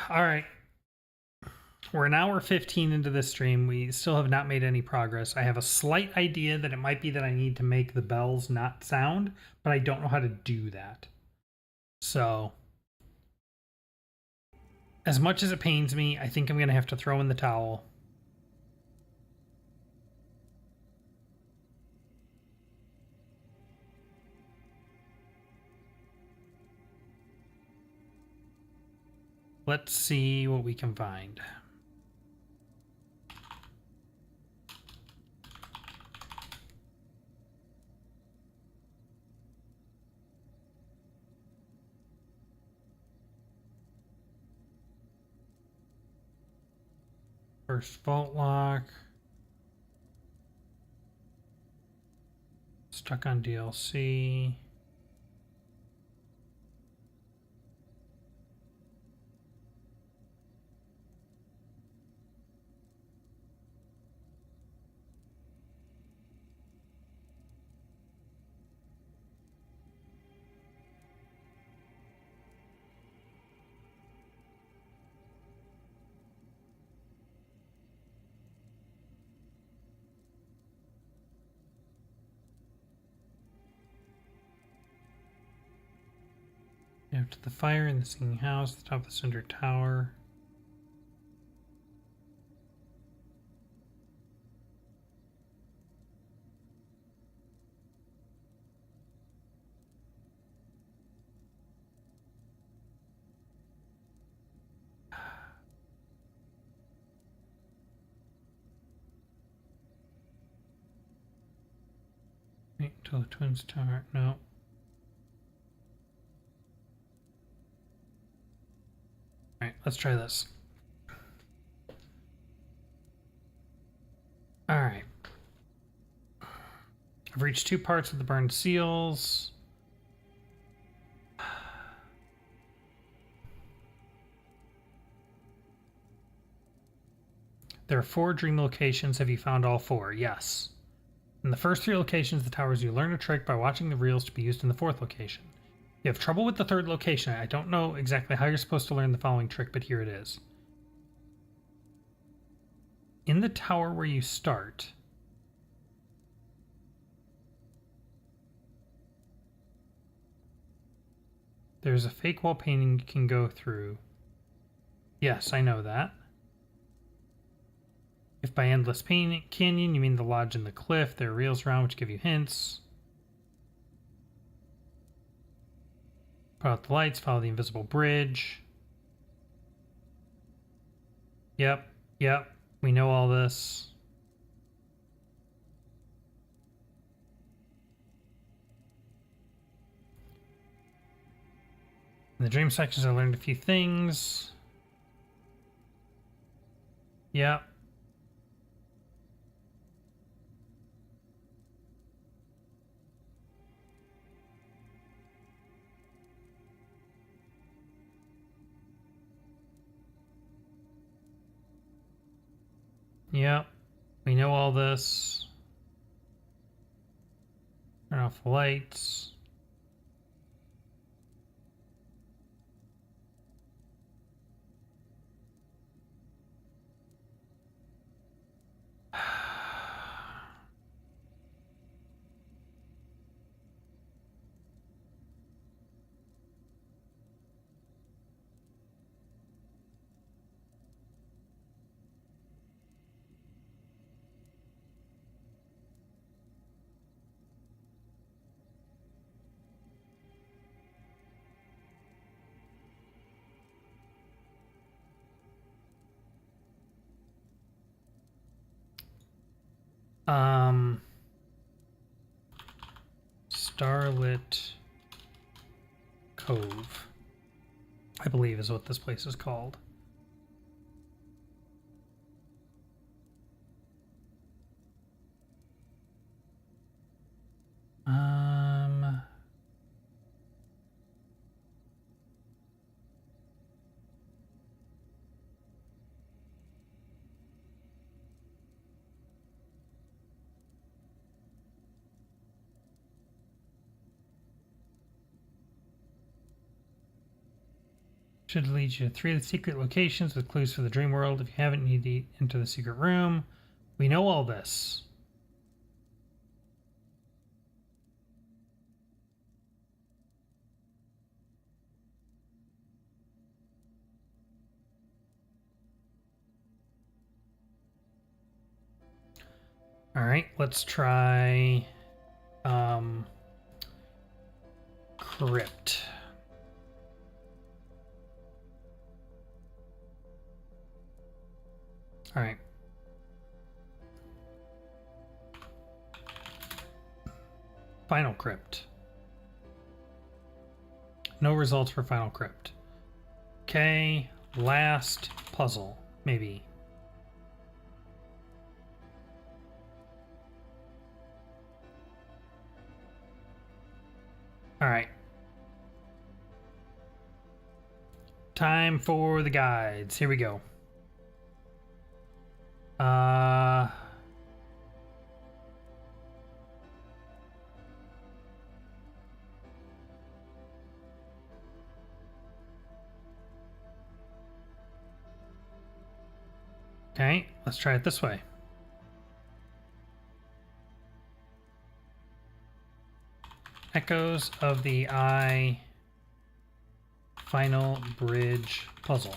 Alright. We're an hour 15 into this stream. We still have not made any progress. I have a slight idea that it might be that I need to make the bells not sound, but I don't know how to do that. So, as much as it pains me, I think I'm going to have to throw in the towel. Let's see what we can find. First vault lock. Stuck on DLC. After the fire in the singing house, the top of the cinder tower. Wait until the twins tower. No. Alright, let's try this. Alright. I've reached 2 parts of the burned seals. There are 4 dream locations. Have you found all 4? Yes. In the first 3 locations, the towers, you learn a trick by watching the reels to be used in the 4th location. You have trouble with the 3rd location. I don't know exactly how you're supposed to learn the following trick, but here it is. In the tower where you start, there's a fake wall painting you can go through. Yes, I know that. If by endless canyon you mean the lodge and the cliff, there are reels around which give you hints. Put out the lights, follow the invisible bridge. Yep, we know all this. In the dream sections I learned a few things. Yep. Yep, we know all this. Turn off the lights. Starlit Cove, I believe is what this place is called. Should lead you to 3 of the secret locations with clues for the dream world. If you haven't, you need to enter the secret room. We know all this. All right, let's try Crypt. All right. Final Crypt. No results for Final Crypt. Okay, last puzzle, maybe. All right. Time for the guides. Here we go. Okay, let's try it this way. Echoes of the Eye final bridge puzzle.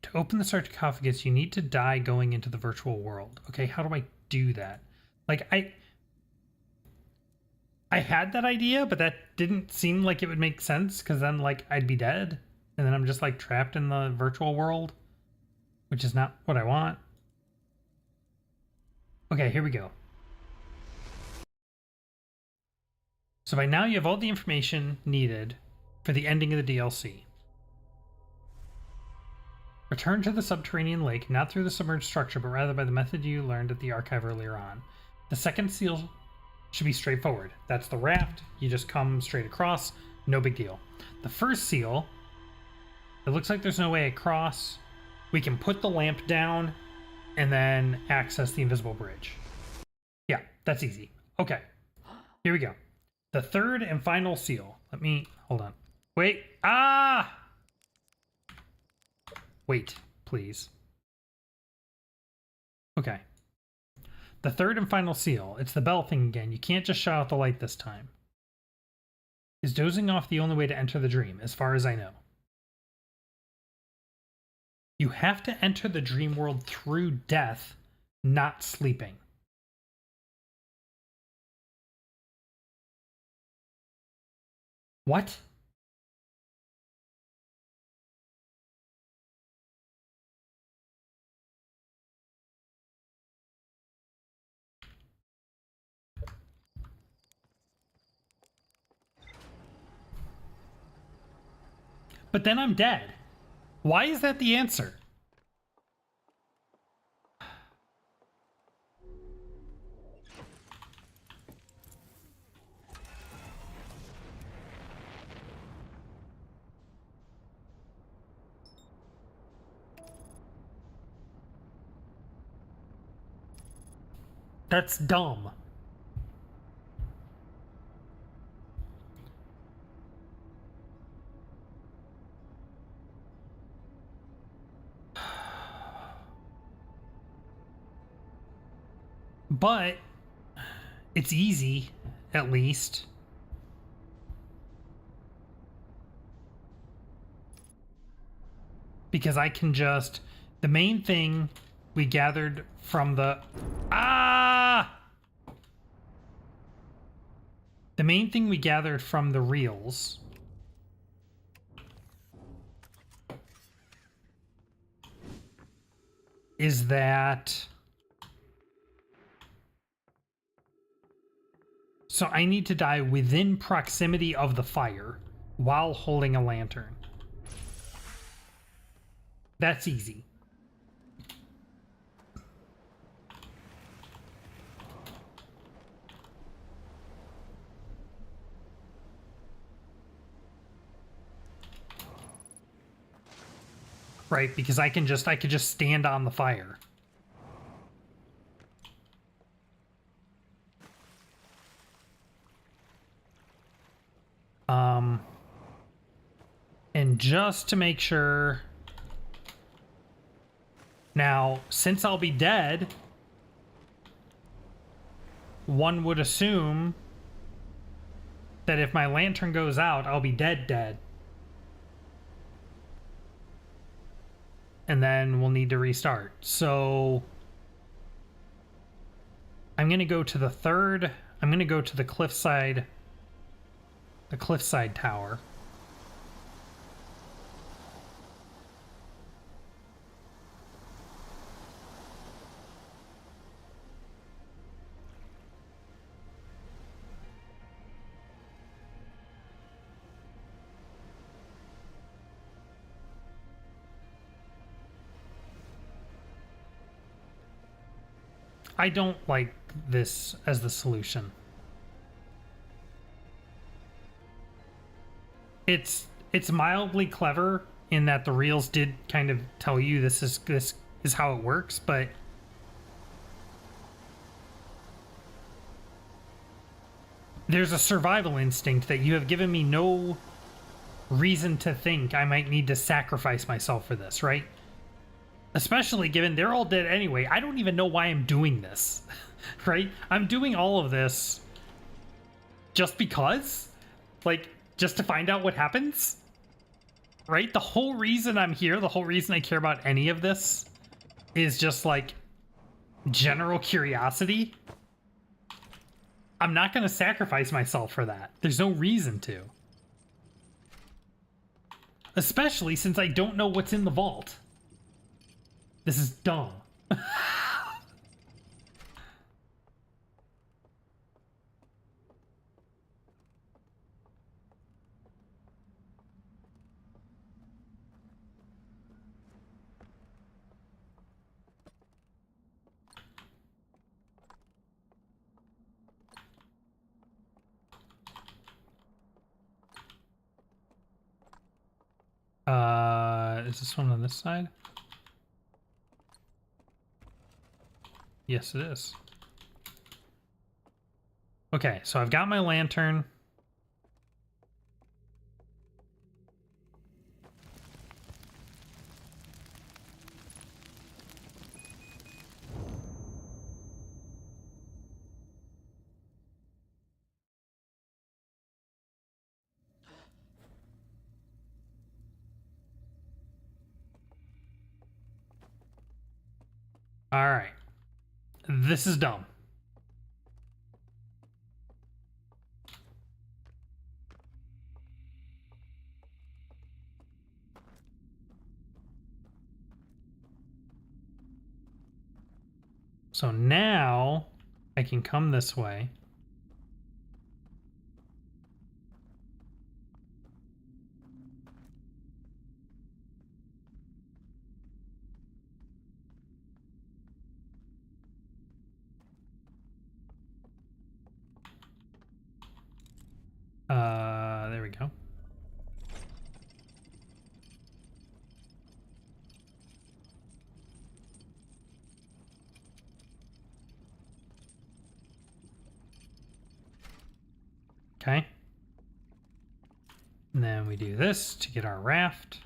To open the sarcophagus, you need to die going into the virtual world. Okay, how do I do that? Like, I had that idea, but that didn't seem like it would make sense, because then, like, I'd be dead, and then I'm just, like, trapped in the virtual world, which is not what I want. Okay, here we go. So by now you have all the information needed for the ending of the DLC. Return to the subterranean lake, not through the submerged structure, but rather by the method you learned at the archive earlier on. The second seal should be straightforward. That's the raft. You just come straight across. No big deal. The first seal, it looks like there's no way across. We can put the lamp down and then access the invisible bridge. Yeah, that's easy. Okay, here we go. The third and final seal. Let me, hold on. Wait, Wait, please. Okay. The third and final seal. It's the bell thing again. You can't just shut out the light this time. Is dozing off the only way to enter the dream, as far as I know? You have to enter the dream world through death, not sleeping. What? But then I'm dead. Why is that the answer? That's dumb. But it's easy, at least. because I can just... The main thing we gathered from the... Ah! The main thing we gathered from the reels is that... So I need to die within proximity of the fire while holding a lantern. That's easy. Right, because I could just stand on the fire. And just to make sure... Now, since I'll be dead, one would assume that if my lantern goes out, I'll be dead. And then we'll need to restart. So I'm going to go to the third. I'm going to go to the cliffside tower. I don't like this as the solution. It's mildly clever in that the reels did kind of tell you this is how it works, but there's a survival instinct that you have given me no reason to think I might need to sacrifice myself for this, right? Especially given they're all dead anyway. I don't even know why I'm doing this, right? I'm doing all of this just because? Like, just to find out what happens? Right? The whole reason I'm here, the whole reason I care about any of this is just, like, general curiosity. I'm not going to sacrifice myself for that. There's no reason to. Especially since I don't know what's in the vault. This is dumb. Is this one on this side? Yes, it is. Okay, so I've got my lantern. All right. This is dumb. So now I can come this way. There we go. Okay. And then we do this to get our raft.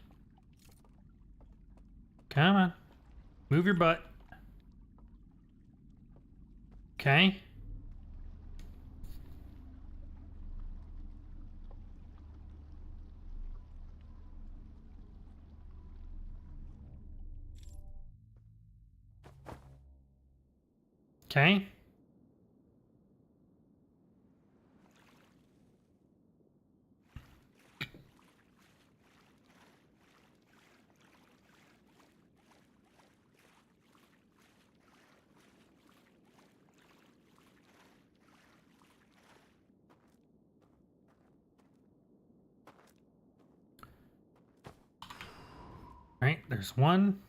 Come on. Move your butt. Okay. Okay. All right, there's one.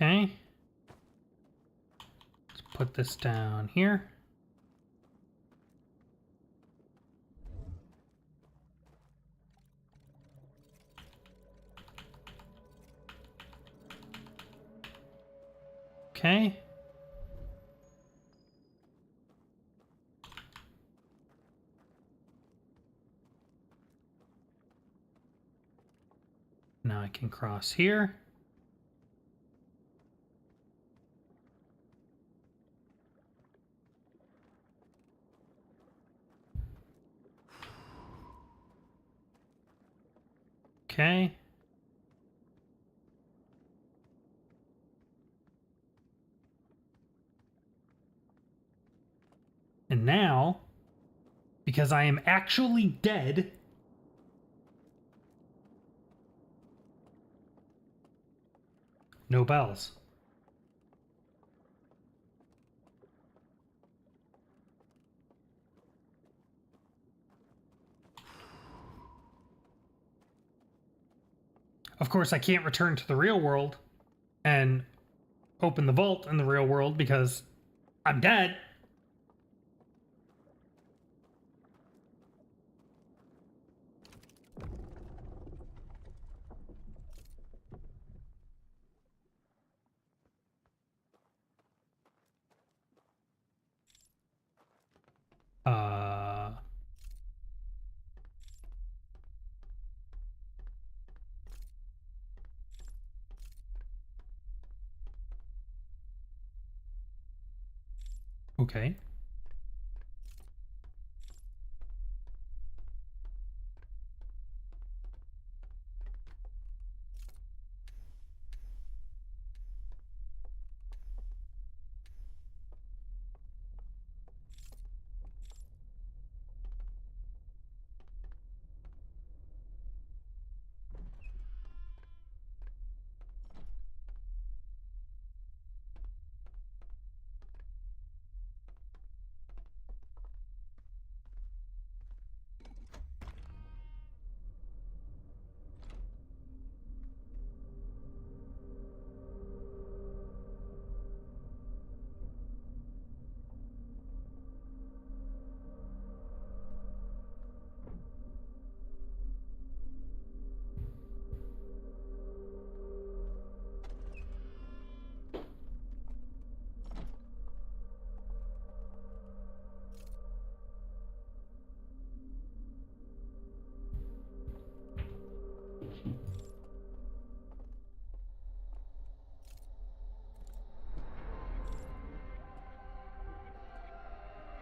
Okay. Let's put this down here. Okay. Now I can cross here. Okay. And now, because I am actually dead, no bells. Of course, I can't return to the real world and open the vault in the real world because I'm dead. Uh, okay.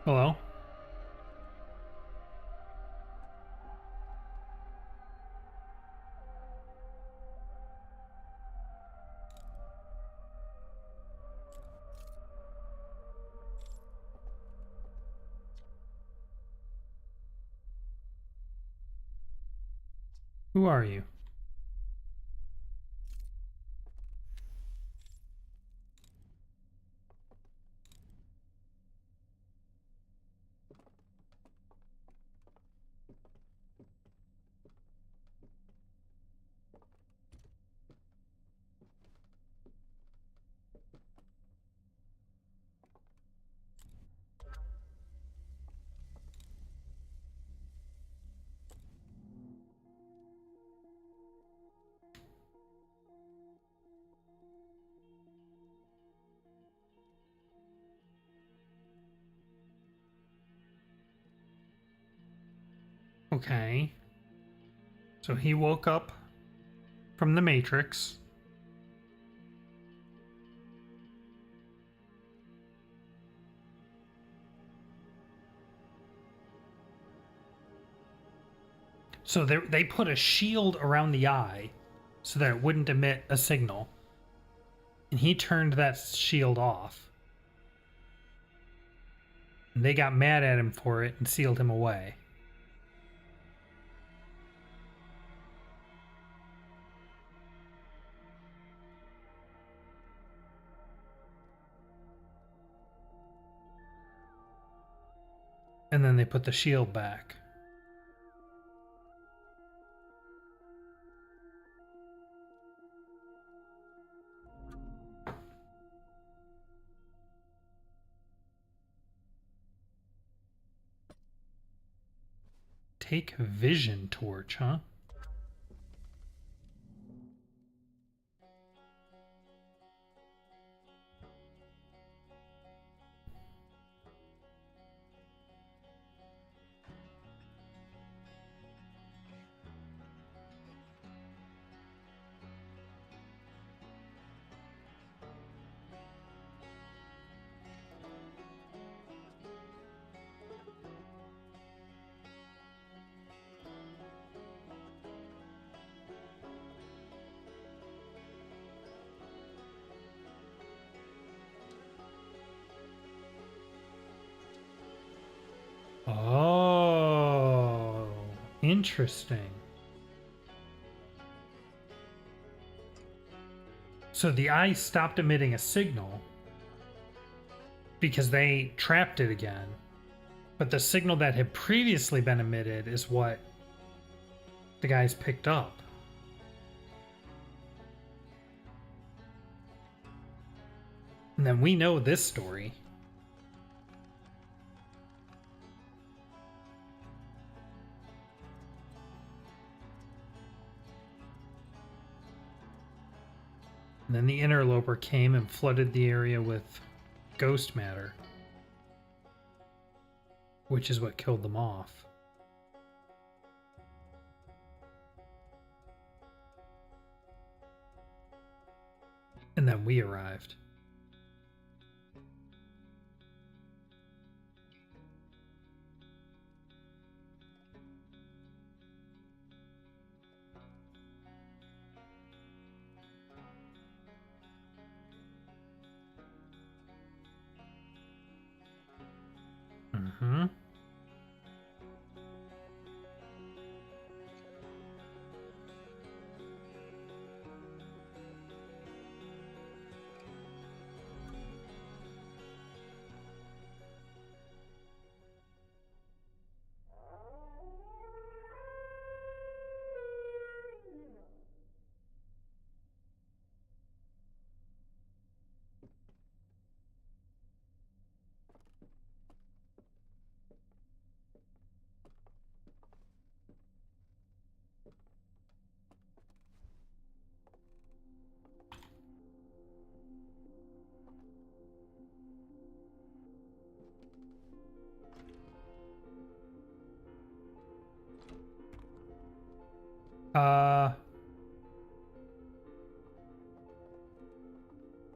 Hello. Who are you? Okay. So he woke up from the Matrix. So they put a shield around the eye so that it wouldn't emit a signal. And he turned that shield off. And they got mad at him for it and sealed him away. And then they put the shield back. Take vision torch, huh? Oh, interesting. So the eye stopped emitting a signal because they trapped it again. But the signal that had previously been emitted is what the guys picked up. And then we know this story. And then the interloper came and flooded the area with ghost matter, which is what killed them off. And then we arrived. Mm-hmm.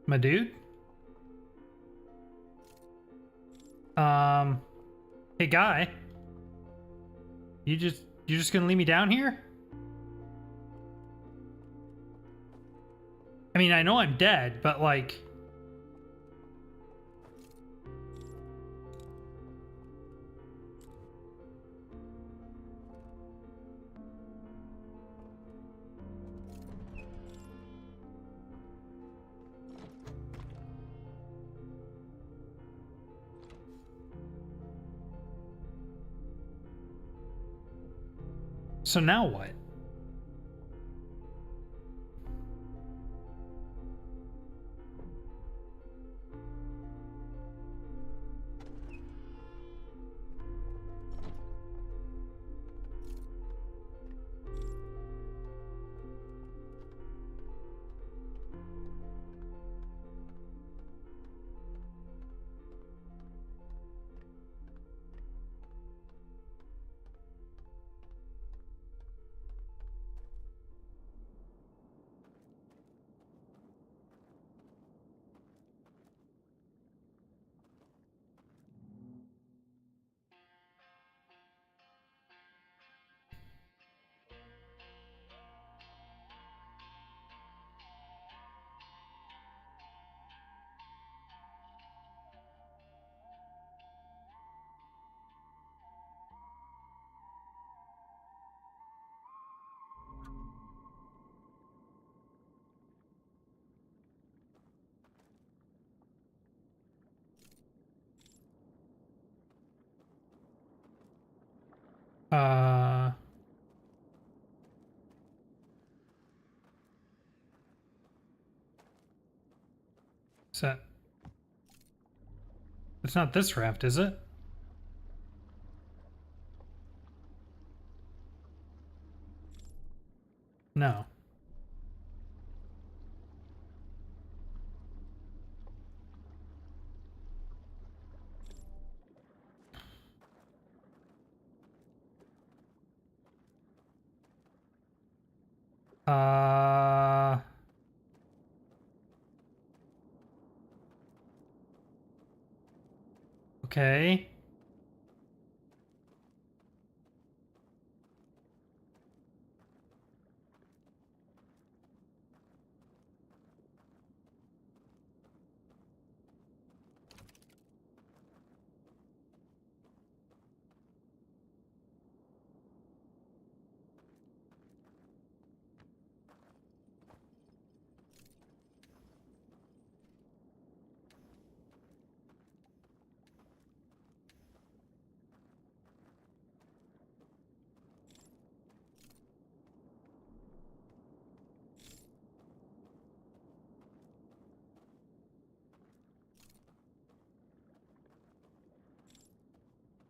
My dude? Hey guy. You just gonna leave me down here? I mean, I know I'm dead, but like... So now what? Uh... Is that... It's not this raft, is it? No. Uh... Okay.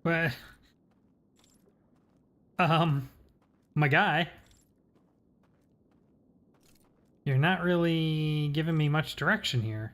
But... My guy, you're not really giving me much direction here.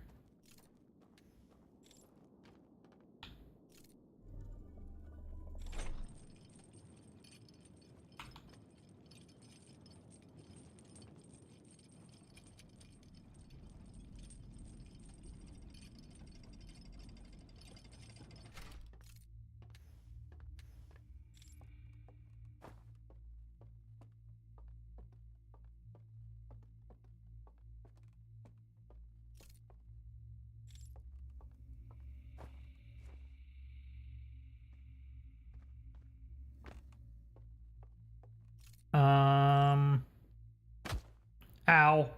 Um... Ow.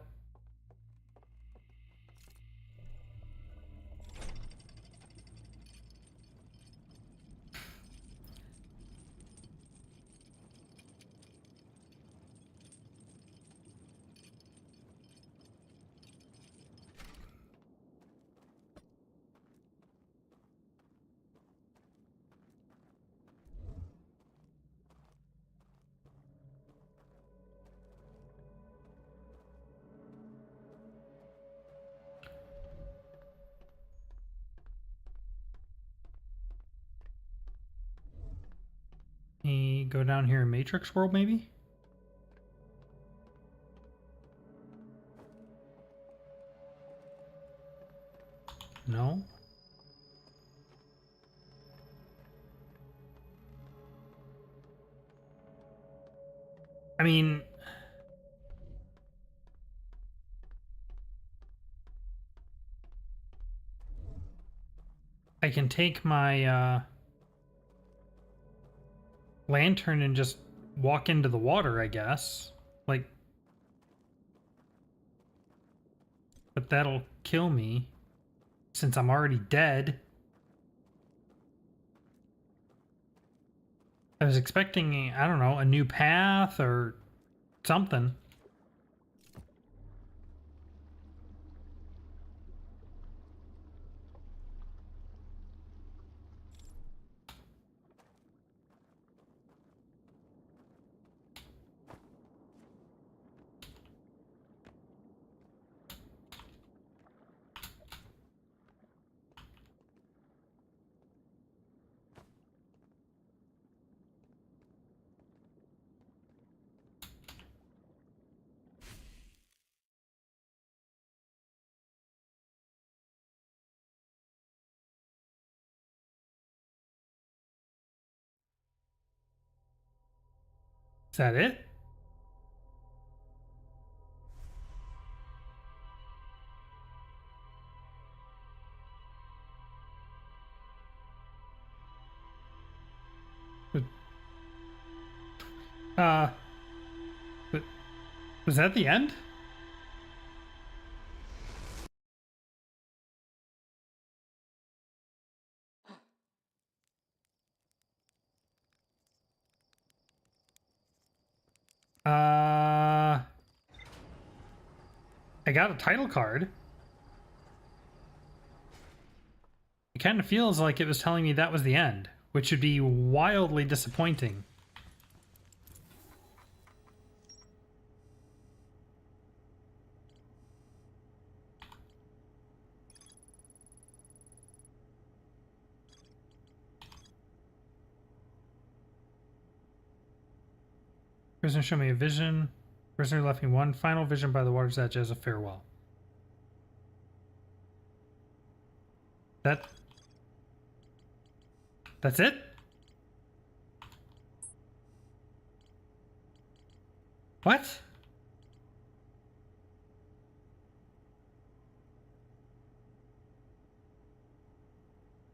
Me go down here in Matrix World, maybe? No? I mean... I can take my, lantern and just walk into the water, I guess. Like... But that'll kill me. Since I'm already dead. I was expecting, I don't know, a new path or something. Is that it? Uh, but was that the end? I got a title card. It kind of feels like it was telling me that was the end, which would be wildly disappointing. Prisoner showed me a vision. Prisoner left me one final vision by the water's edge as a farewell. That's it? What?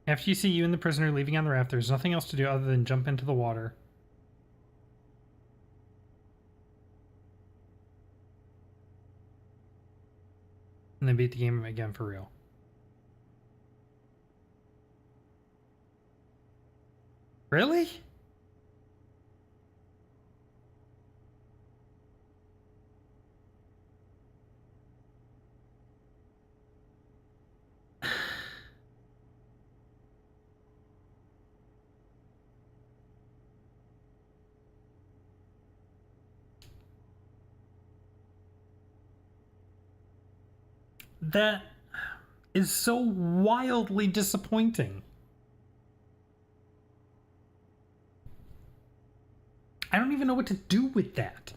After you see you and the prisoner leaving on the raft, there's nothing else to do other than jump into the water. And then beat the game again for real. Really? That is so wildly disappointing. I don't even know what to do with that.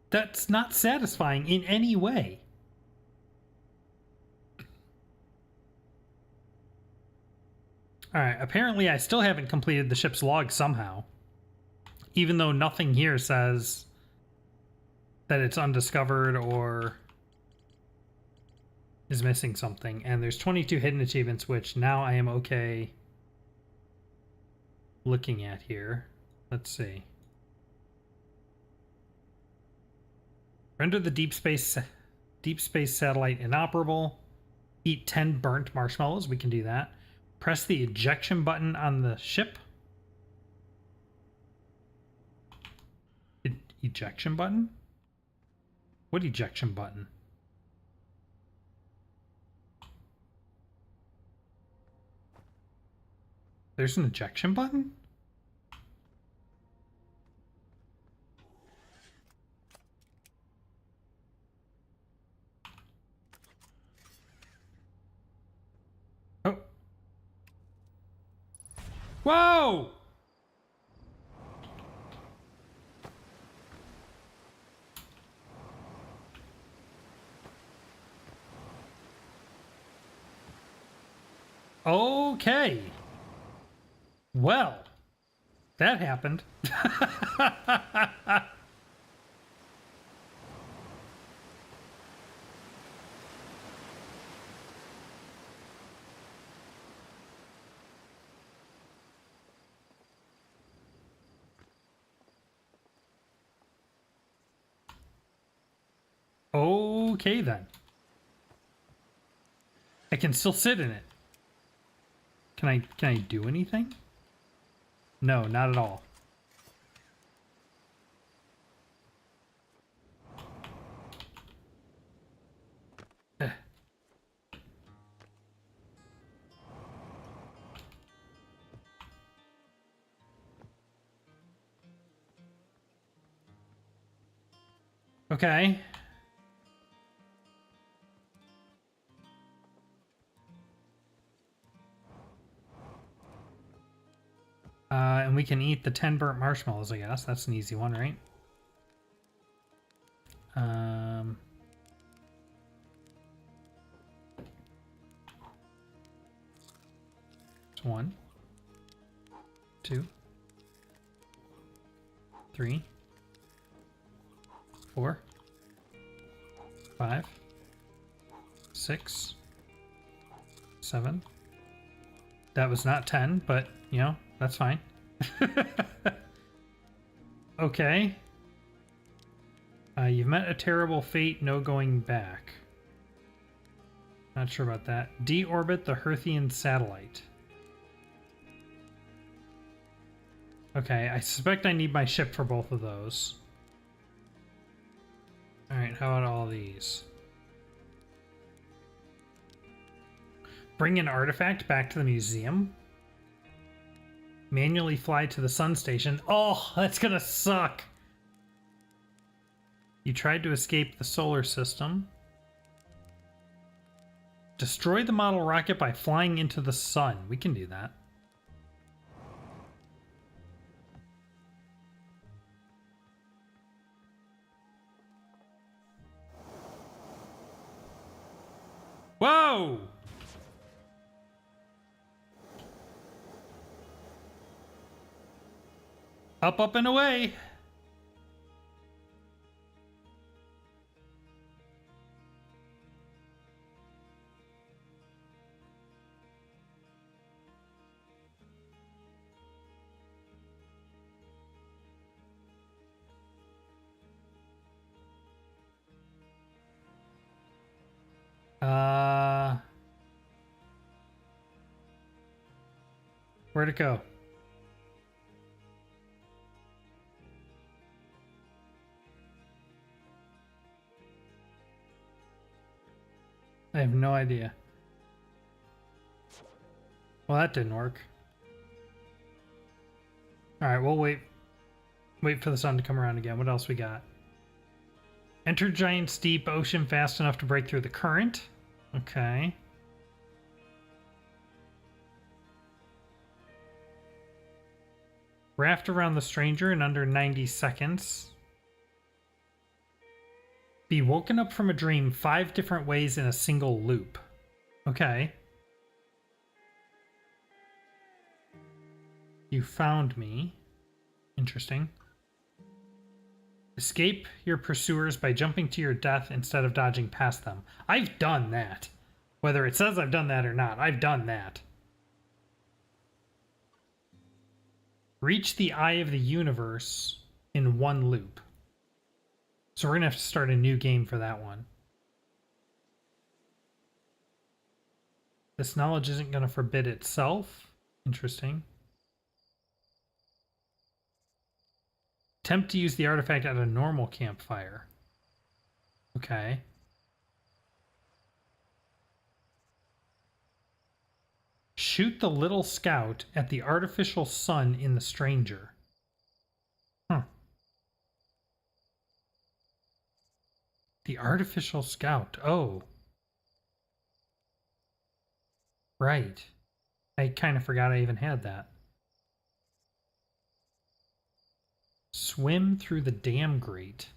That's not satisfying in any way. Alright, apparently I still haven't completed the ship's log somehow. Even though nothing here says that it's undiscovered or is missing something. And there's 22 hidden achievements, which now I am okay looking at here. Let's see. Render the deep space satellite inoperable. Eat 10 burnt marshmallows. We can do that. Press the ejection button on the ship. Ejection button? What ejection button? There's an ejection button? Oh. Whoa! Okay. Well, that happened. Okay then. I can still sit in it. Can I do anything? No, not at all. Okay. And we can eat the 10 burnt marshmallows, I guess. That's an easy one, right? It's 1, 2, 3, 4, 5, 6, 7. That was not 10, but, you know, that's fine. Okay. You've met a terrible fate, no going back. Not sure about that. Deorbit the Herthian satellite. Okay, I suspect I need my ship for both of those. Alright, how about all these? Bring an artifact back to the museum. Manually fly to the sun station. Oh, that's gonna suck! You tried to escape the solar system. Destroy the model rocket by flying into the sun. We can do that. Whoa! Up, up, and away! Where'd it go? I have no idea. Well, that didn't work. Alright, we'll wait for the sun to come around again. What else we got? Enter giant steep ocean fast enough to break through the current. Okay. Raft around the stranger in under 90 seconds. Be woken up from a dream 5 different ways in a single loop. Okay. You found me. Interesting. Escape your pursuers by jumping to your death instead of dodging past them. I've done that. Whether it says I've done that or not, I've done that. Reach the eye of the universe in one loop. So we're going to have to start a new game for that one. This knowledge isn't going to forbid itself. Interesting. Attempt to use the artifact at a normal campfire. Okay. Shoot the little scout at the artificial sun in the stranger. Huh. The artificial scout. Oh. Right. I kind of forgot I even had that. Swim through the dam grate.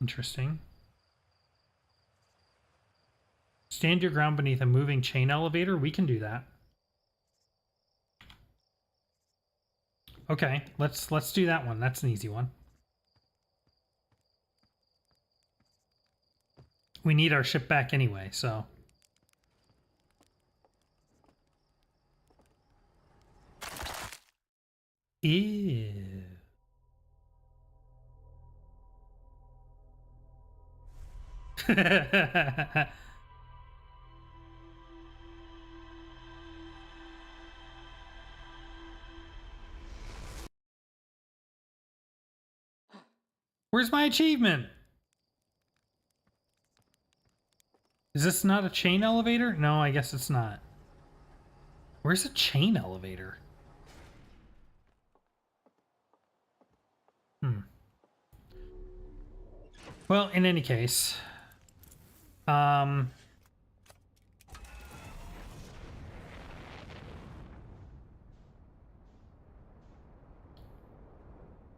Interesting. Stand your ground beneath a moving chain elevator. We can do that. Okay, let's do that one. That's an easy one. We need our ship back anyway, so. Ew. Where's my achievement? Is this not a chain elevator? No, I guess it's not. Where's a chain elevator? Well, in any case, all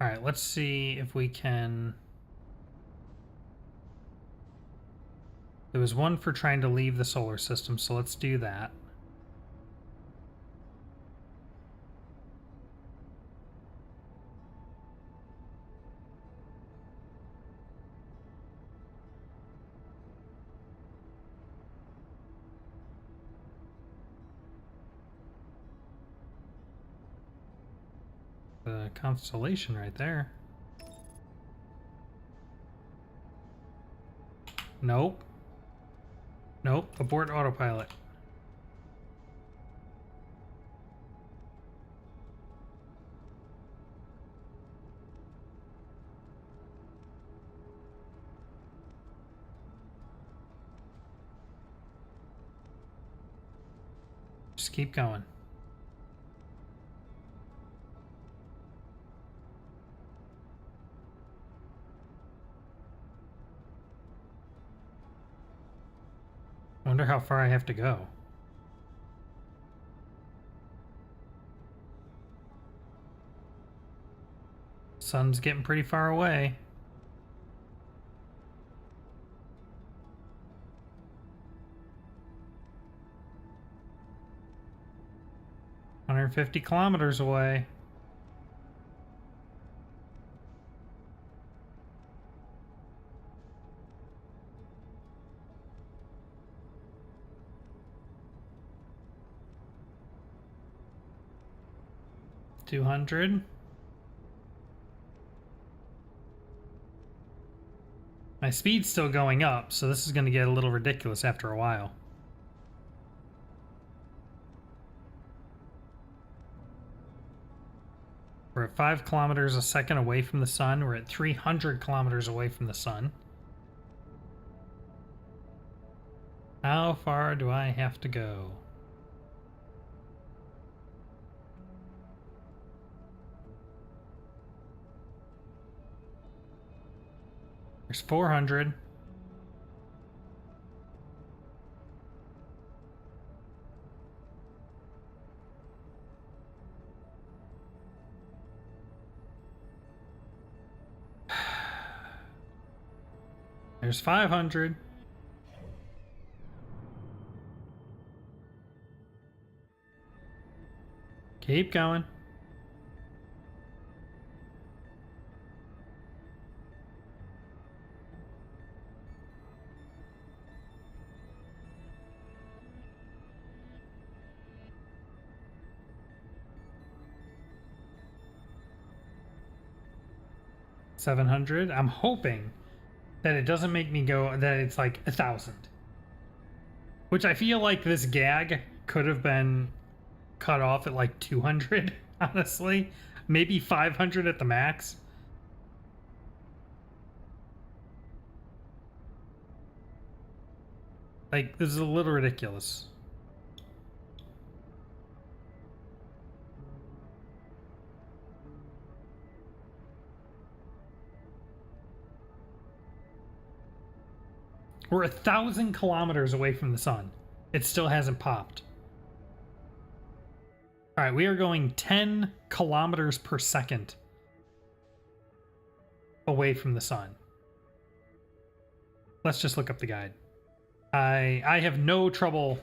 right, let's see if we can. There was one for trying to leave the solar system, so let's do that. The constellation right there. Nope. Nope. Abort autopilot. Just keep going. Wonder how far I have to go. Sun's getting pretty far away. $150 kilometers away. $200. My speed's still going up, so this is going to get a little ridiculous after a while. We're at 5 kilometers a second away from the sun. We're at 300 kilometers away from the sun. How far do I have to go? There's 400. There's 500. Keep going. $700. I'm hoping that it doesn't make me go, that it's like 1,000. Which I feel like this gag could have been cut off at like 200, honestly. Maybe 500 at the max. Like, this is a little ridiculous. We're 1,000 kilometers away from the sun. It still hasn't popped. All right, we are going 10 kilometers per second away from the sun. Let's just look up the guide. I have no trouble,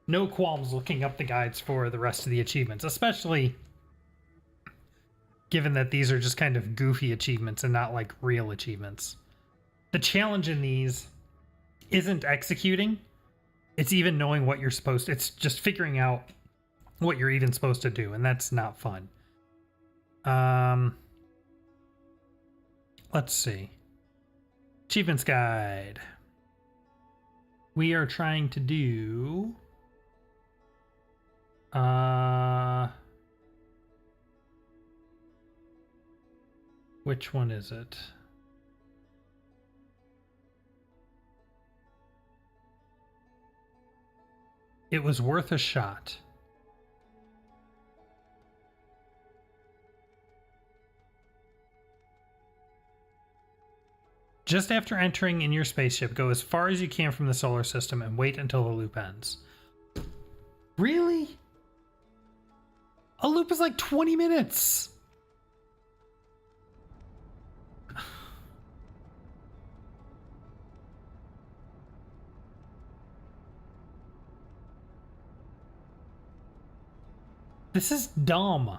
no qualms looking up the guides for the rest of the achievements, especially given that these are just kind of goofy achievements and not like real achievements. The challenge in these isn't executing, it's even knowing what you're supposed to, it's just figuring out what you're even supposed to do, and that's not fun. Let's see. Achievements guide. We are trying to do which one is it? It was worth a shot. Just after entering in your spaceship, go as far as you can from the solar system and wait until the loop ends. Really? A loop is like 20 minutes. This is dumb.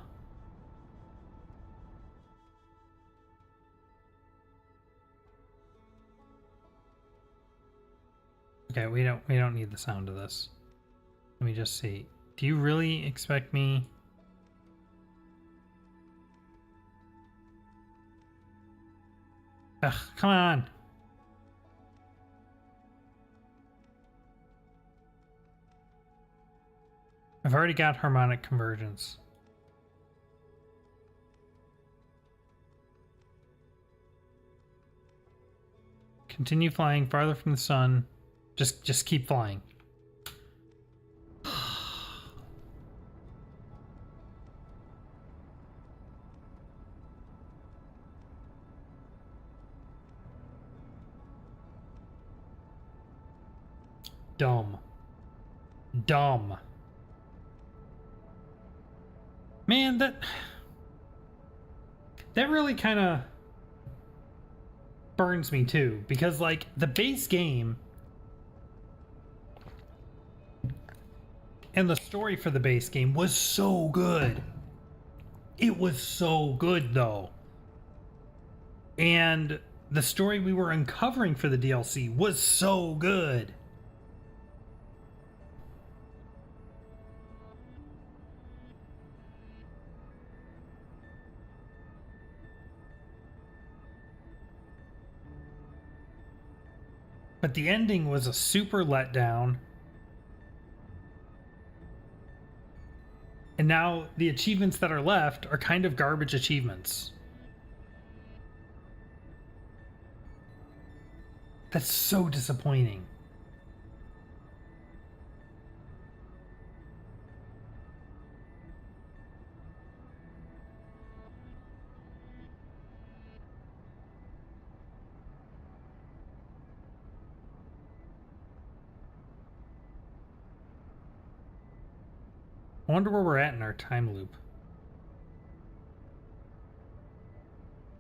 Okay, we don't need the sound of this. Let me just see. Do you really expect me? Ugh, come on. I've already got harmonic convergence. Continue flying farther from the sun. Just keep flying. Dumb. Dumb. Man, that really kind of burns me too, because like the base game and the story for the base game was so good. It was so good though. And the story we were uncovering for the DLC was so good. But the ending was a super letdown. And now the achievements that are left are kind of garbage achievements. That's so disappointing. I wonder where we're at in our time loop.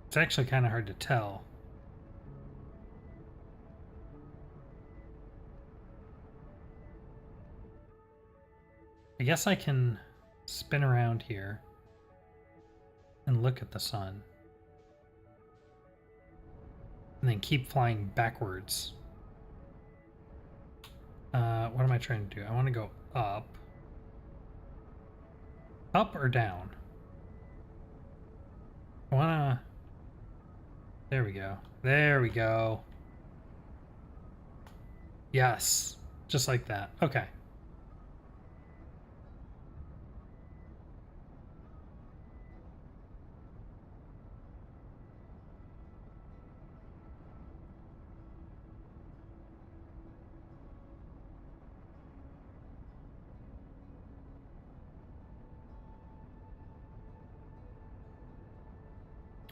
It's actually kind of hard to tell. I guess I can spin around here and look at the sun. And then keep flying backwards. What am I trying to do? I want to go up. Up or down? I wanna... There we go. There we go. Yes. Just like that. Okay.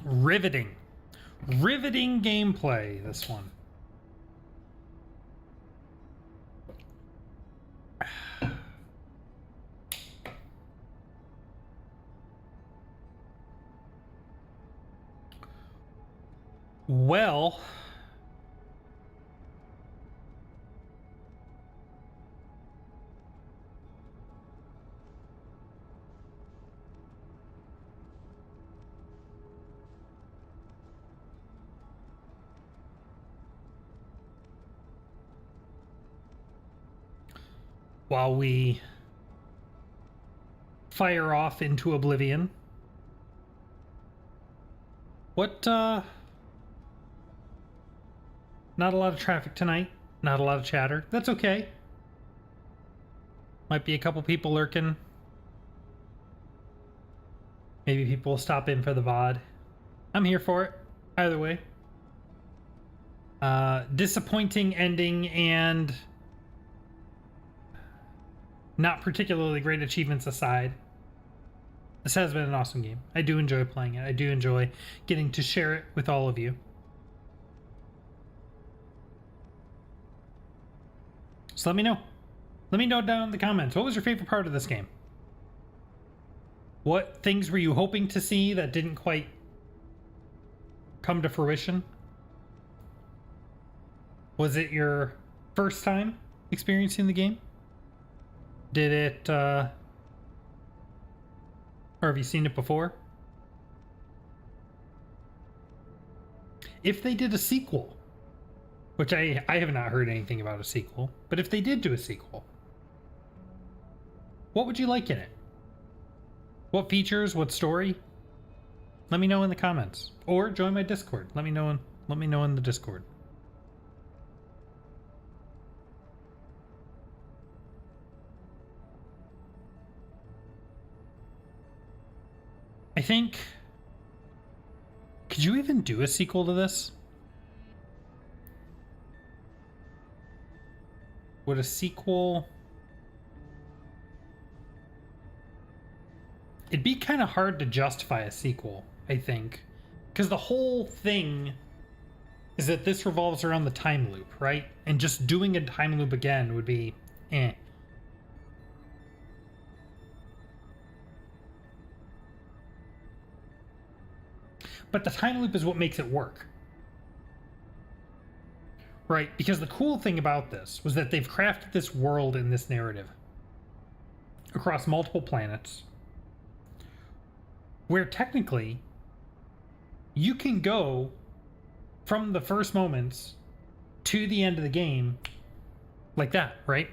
Riveting. Riveting gameplay, this one. Well... while we fire off into oblivion. What, not a lot of traffic tonight. Not a lot of chatter. That's okay. Might be a couple people lurking. Maybe people will stop in for the VOD. I'm here for it. Either way. Disappointing ending and not particularly great achievements aside, this has been an awesome game. I do enjoy playing it. I do enjoy getting to share it with all of you. So let me know. Let me know down in the comments. What was your favorite part of this game? What things were you hoping to see that didn't quite come to fruition? Was it your first time experiencing the game? Did it, or have you seen it before? If they did a sequel, which I have not heard anything about a sequel, but if they did do a sequel, what would you like in it? What features, what story? Let me know in the comments, or join my Discord. Let me know in the Discord. I think... Could you even do a sequel to this? Would a sequel... It'd be kind of hard to justify a sequel, I think. Because the whole thing is that this revolves around the time loop, right? And just doing a time loop again would be eh. But the time loop is what makes it work. Right? Because the cool thing about this was that they've crafted this world in this narrative across multiple planets where technically you can go from the first moments to the end of the game like that, right?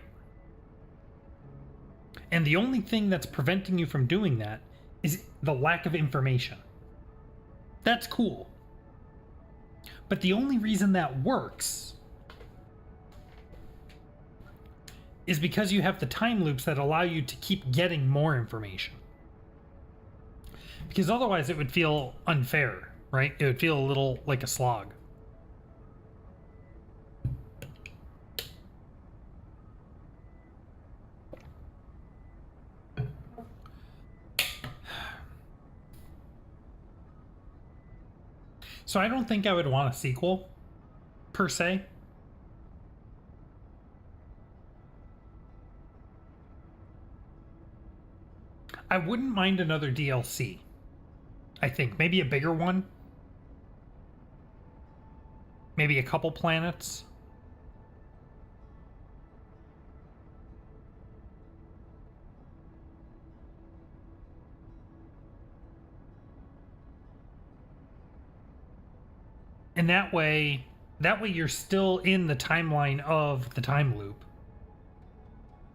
And the only thing that's preventing you from doing that is the lack of information. That's cool. But the only reason that works is because you have the time loops that allow you to keep getting more information. Because otherwise it would feel unfair, right? It would feel a little like a slog. So I don't think I would want a sequel, per se. I wouldn't mind another DLC. I think maybe a bigger one. Maybe a couple planets. And that way you're still in the timeline of the time loop.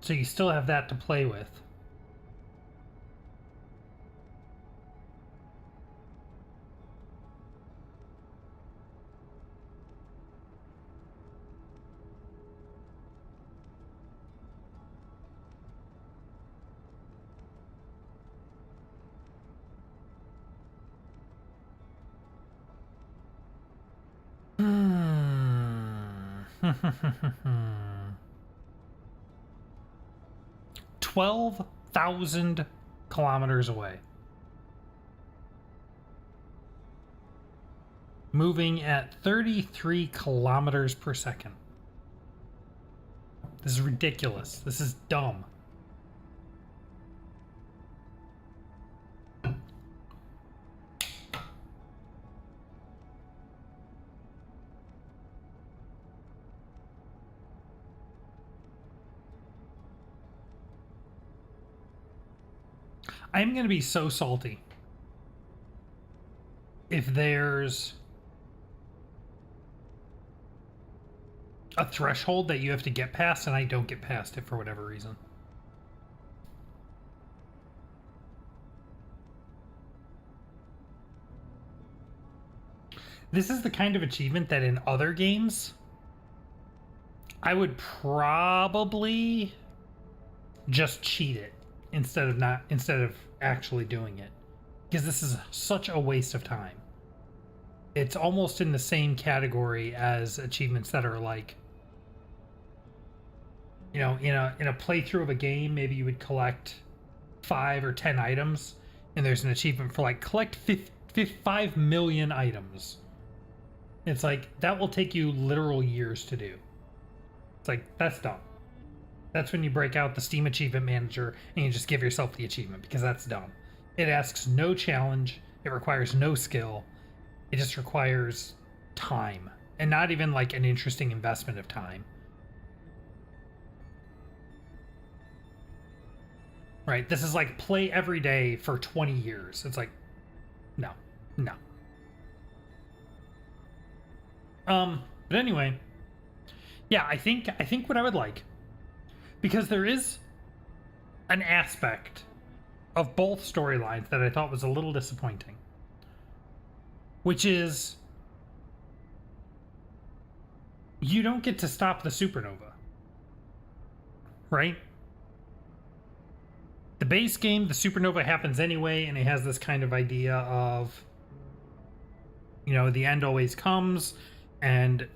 So you still have that to play with. Hmm. 12,000 kilometers away. Moving at 33 kilometers per second. This is ridiculous. This is dumb. I'm going to be so salty if there's a threshold that you have to get past and I don't get past it for whatever reason. This is the kind of achievement that in other games I would probably just cheat it instead of actually doing it, because this is such a waste of time. It's almost in the same category as achievements that are like, you know, in a playthrough of a game, maybe you would collect 5 or 10 items, and there's an achievement for like collect 5 million items. It's like that will take you literal years to do. It's like, that's dumb. That's when you break out the Steam Achievement Manager and you just give yourself the achievement, because that's dumb. It asks no challenge. It requires no skill. It just requires time, and not even like an interesting investment of time. Right? This is like play every day for 20 years. It's like, no. But anyway, yeah, I think what I would like, because there is an aspect of both storylines that I thought was a little disappointing, which is you don't get to stop the supernova, right? The base game, the supernova happens anyway, and it has this kind of idea of, you know, the end always comes, and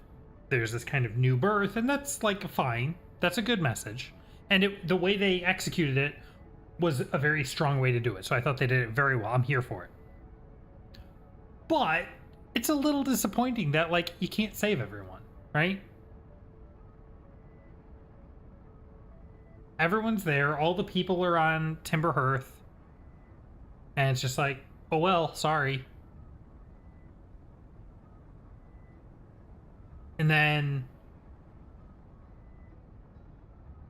there's this kind of new birth, and that's like fine. That's a good message. And the way they executed it was a very strong way to do it. So I thought they did it very well. I'm here for it. But it's a little disappointing that, like, you can't save everyone, right? Everyone's there, all the people are on Timber Hearth, and it's just like, oh well, sorry. And then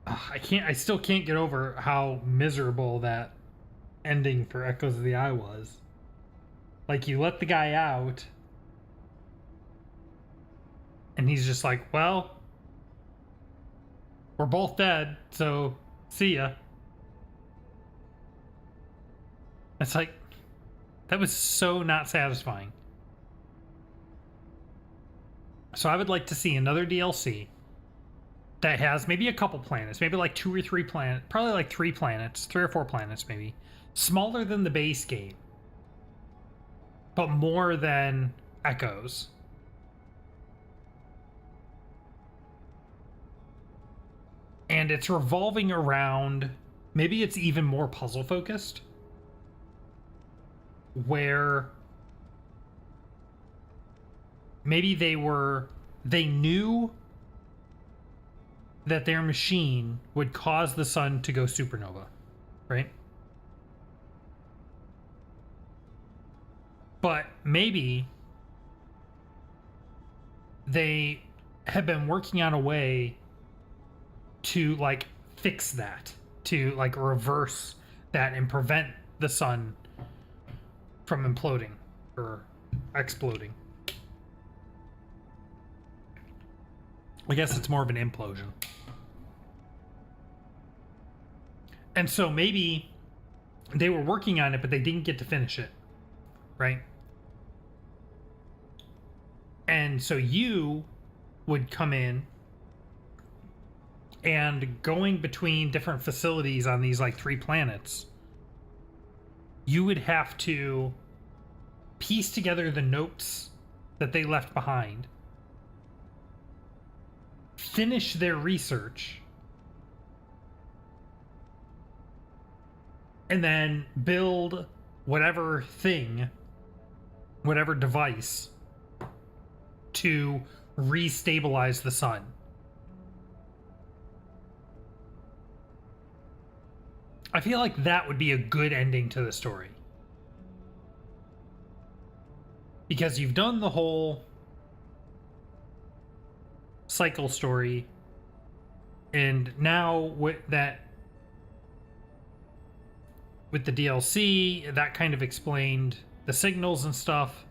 I still can't get over how miserable that ending for Echoes of the Eye was. Like, you let the guy out, and he's just like, well, we're both dead, so see ya. It's like, that was so not satisfying. So I would like to see another DLC that has maybe a couple planets, maybe like 2 or 3 planets, probably like 3 planets, 3 or 4 planets maybe, smaller than the base game, but more than Echoes. And it's revolving around, maybe it's even more puzzle focused, where maybe they knew that their machine would cause the sun to go supernova, right? But maybe they have been working on a way to, like, fix that, to, like, reverse that and prevent the sun from imploding or exploding. I guess it's more of an implosion. And so maybe they were working on it, but they didn't get to finish it, right? And so you would come in, and going between different facilities on these, like, 3 planets, you would have to piece together the notes that they left behind, finish their research, and then build whatever thing, whatever device, to restabilize the sun. I feel like that would be a good ending to the story. Because you've done the whole cycle story, and now with the DLC, that kind of explained the signals and stuff.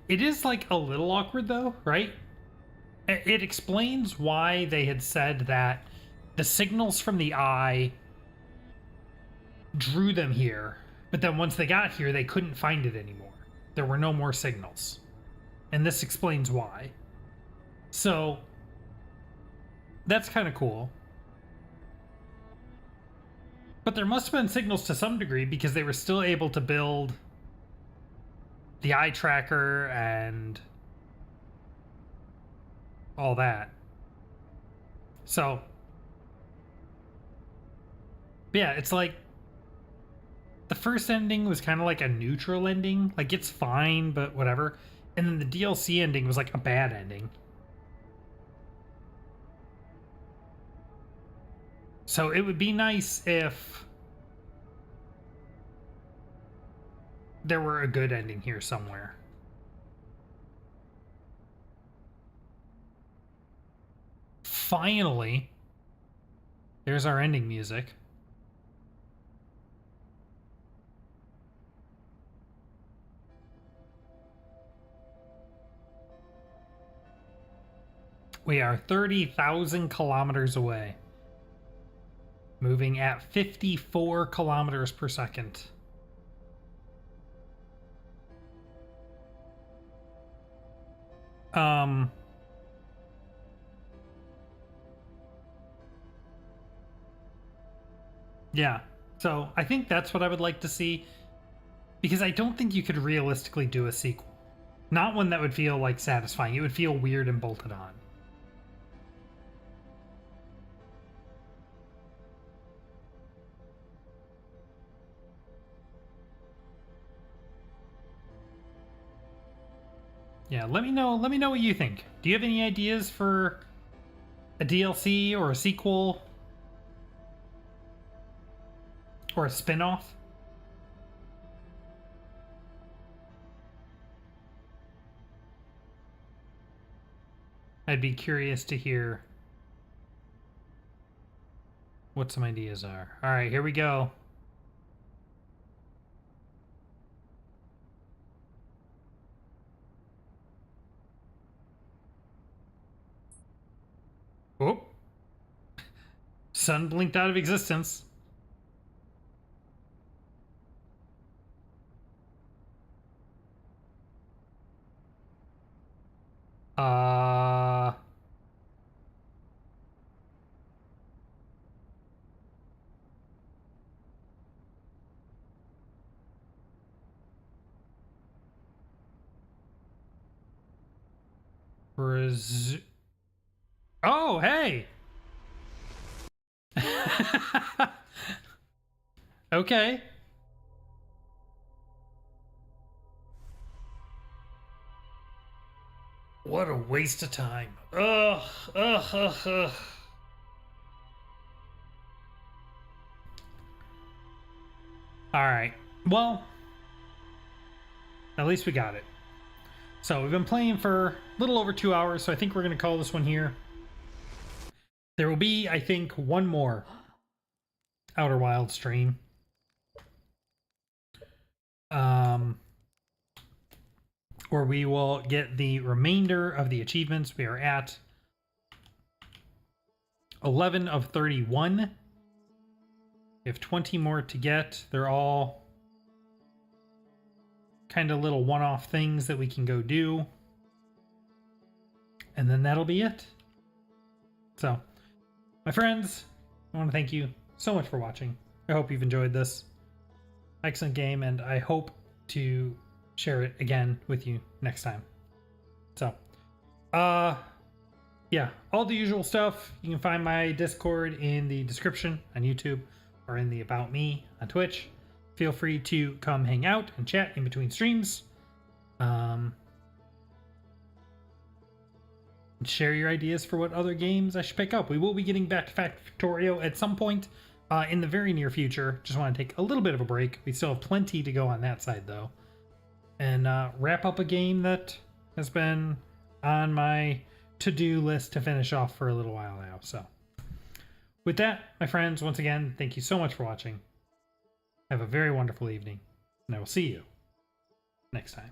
It is, like, a little awkward though, right? It explains why they had said that the signals from the eye drew them here, but then once they got here, they couldn't find it anymore. There were no more signals. And this explains why. So, that's kind of cool. But there must have been signals to some degree, because they were still able to build the eye tracker and all that. So, yeah, it's like the first ending was kind of like a neutral ending. Like, it's fine, but whatever. And then the DLC ending was like a bad ending. So it would be nice if there were a good ending here somewhere. Finally, there's our ending music. We are 30,000 kilometers away, moving at 54 kilometers per second. Yeah, so I think that's what I would like to see, because I don't think you could realistically do a sequel. Not one that would feel, like, satisfying. It would feel weird and bolted on. Yeah, let me know what you think. Do you have any ideas for a DLC or a sequel or a spin-off? I'd be curious to hear what some ideas are. All right, here we go. Oh. Sun blinked out of existence. Uh... Oh, hey! Okay. What a waste of time. Ugh, ugh, ugh, ugh. Alright. Well, at least we got it. So we've been playing for a little over 2 hours, so I think we're going to call this one here. There will be, I think, one more Outer Wild stream. Where we will get the remainder of the achievements. We are at 11 of 31. We have 20 more to get. They're all kind of little one-off things that we can go do. And then that'll be it. So, my friends, I want to thank you so much for watching. I hope you've enjoyed this. Excellent game, and I hope to share it again with you next time. So, yeah, all the usual stuff. You can find my Discord in the description on YouTube or in the About Me on Twitch. Feel free to come hang out and chat in between streams. Share your ideas for what other games I should pick up. We will be getting back to Factorio at some point in the very near future. Just want to take a little bit of a break. We still have plenty to go on that side, though. And wrap up a game that has been on my to-do list to finish off for a little while now. So, with that, my friends, once again, thank you so much for watching. Have a very wonderful evening, and I will see you next time.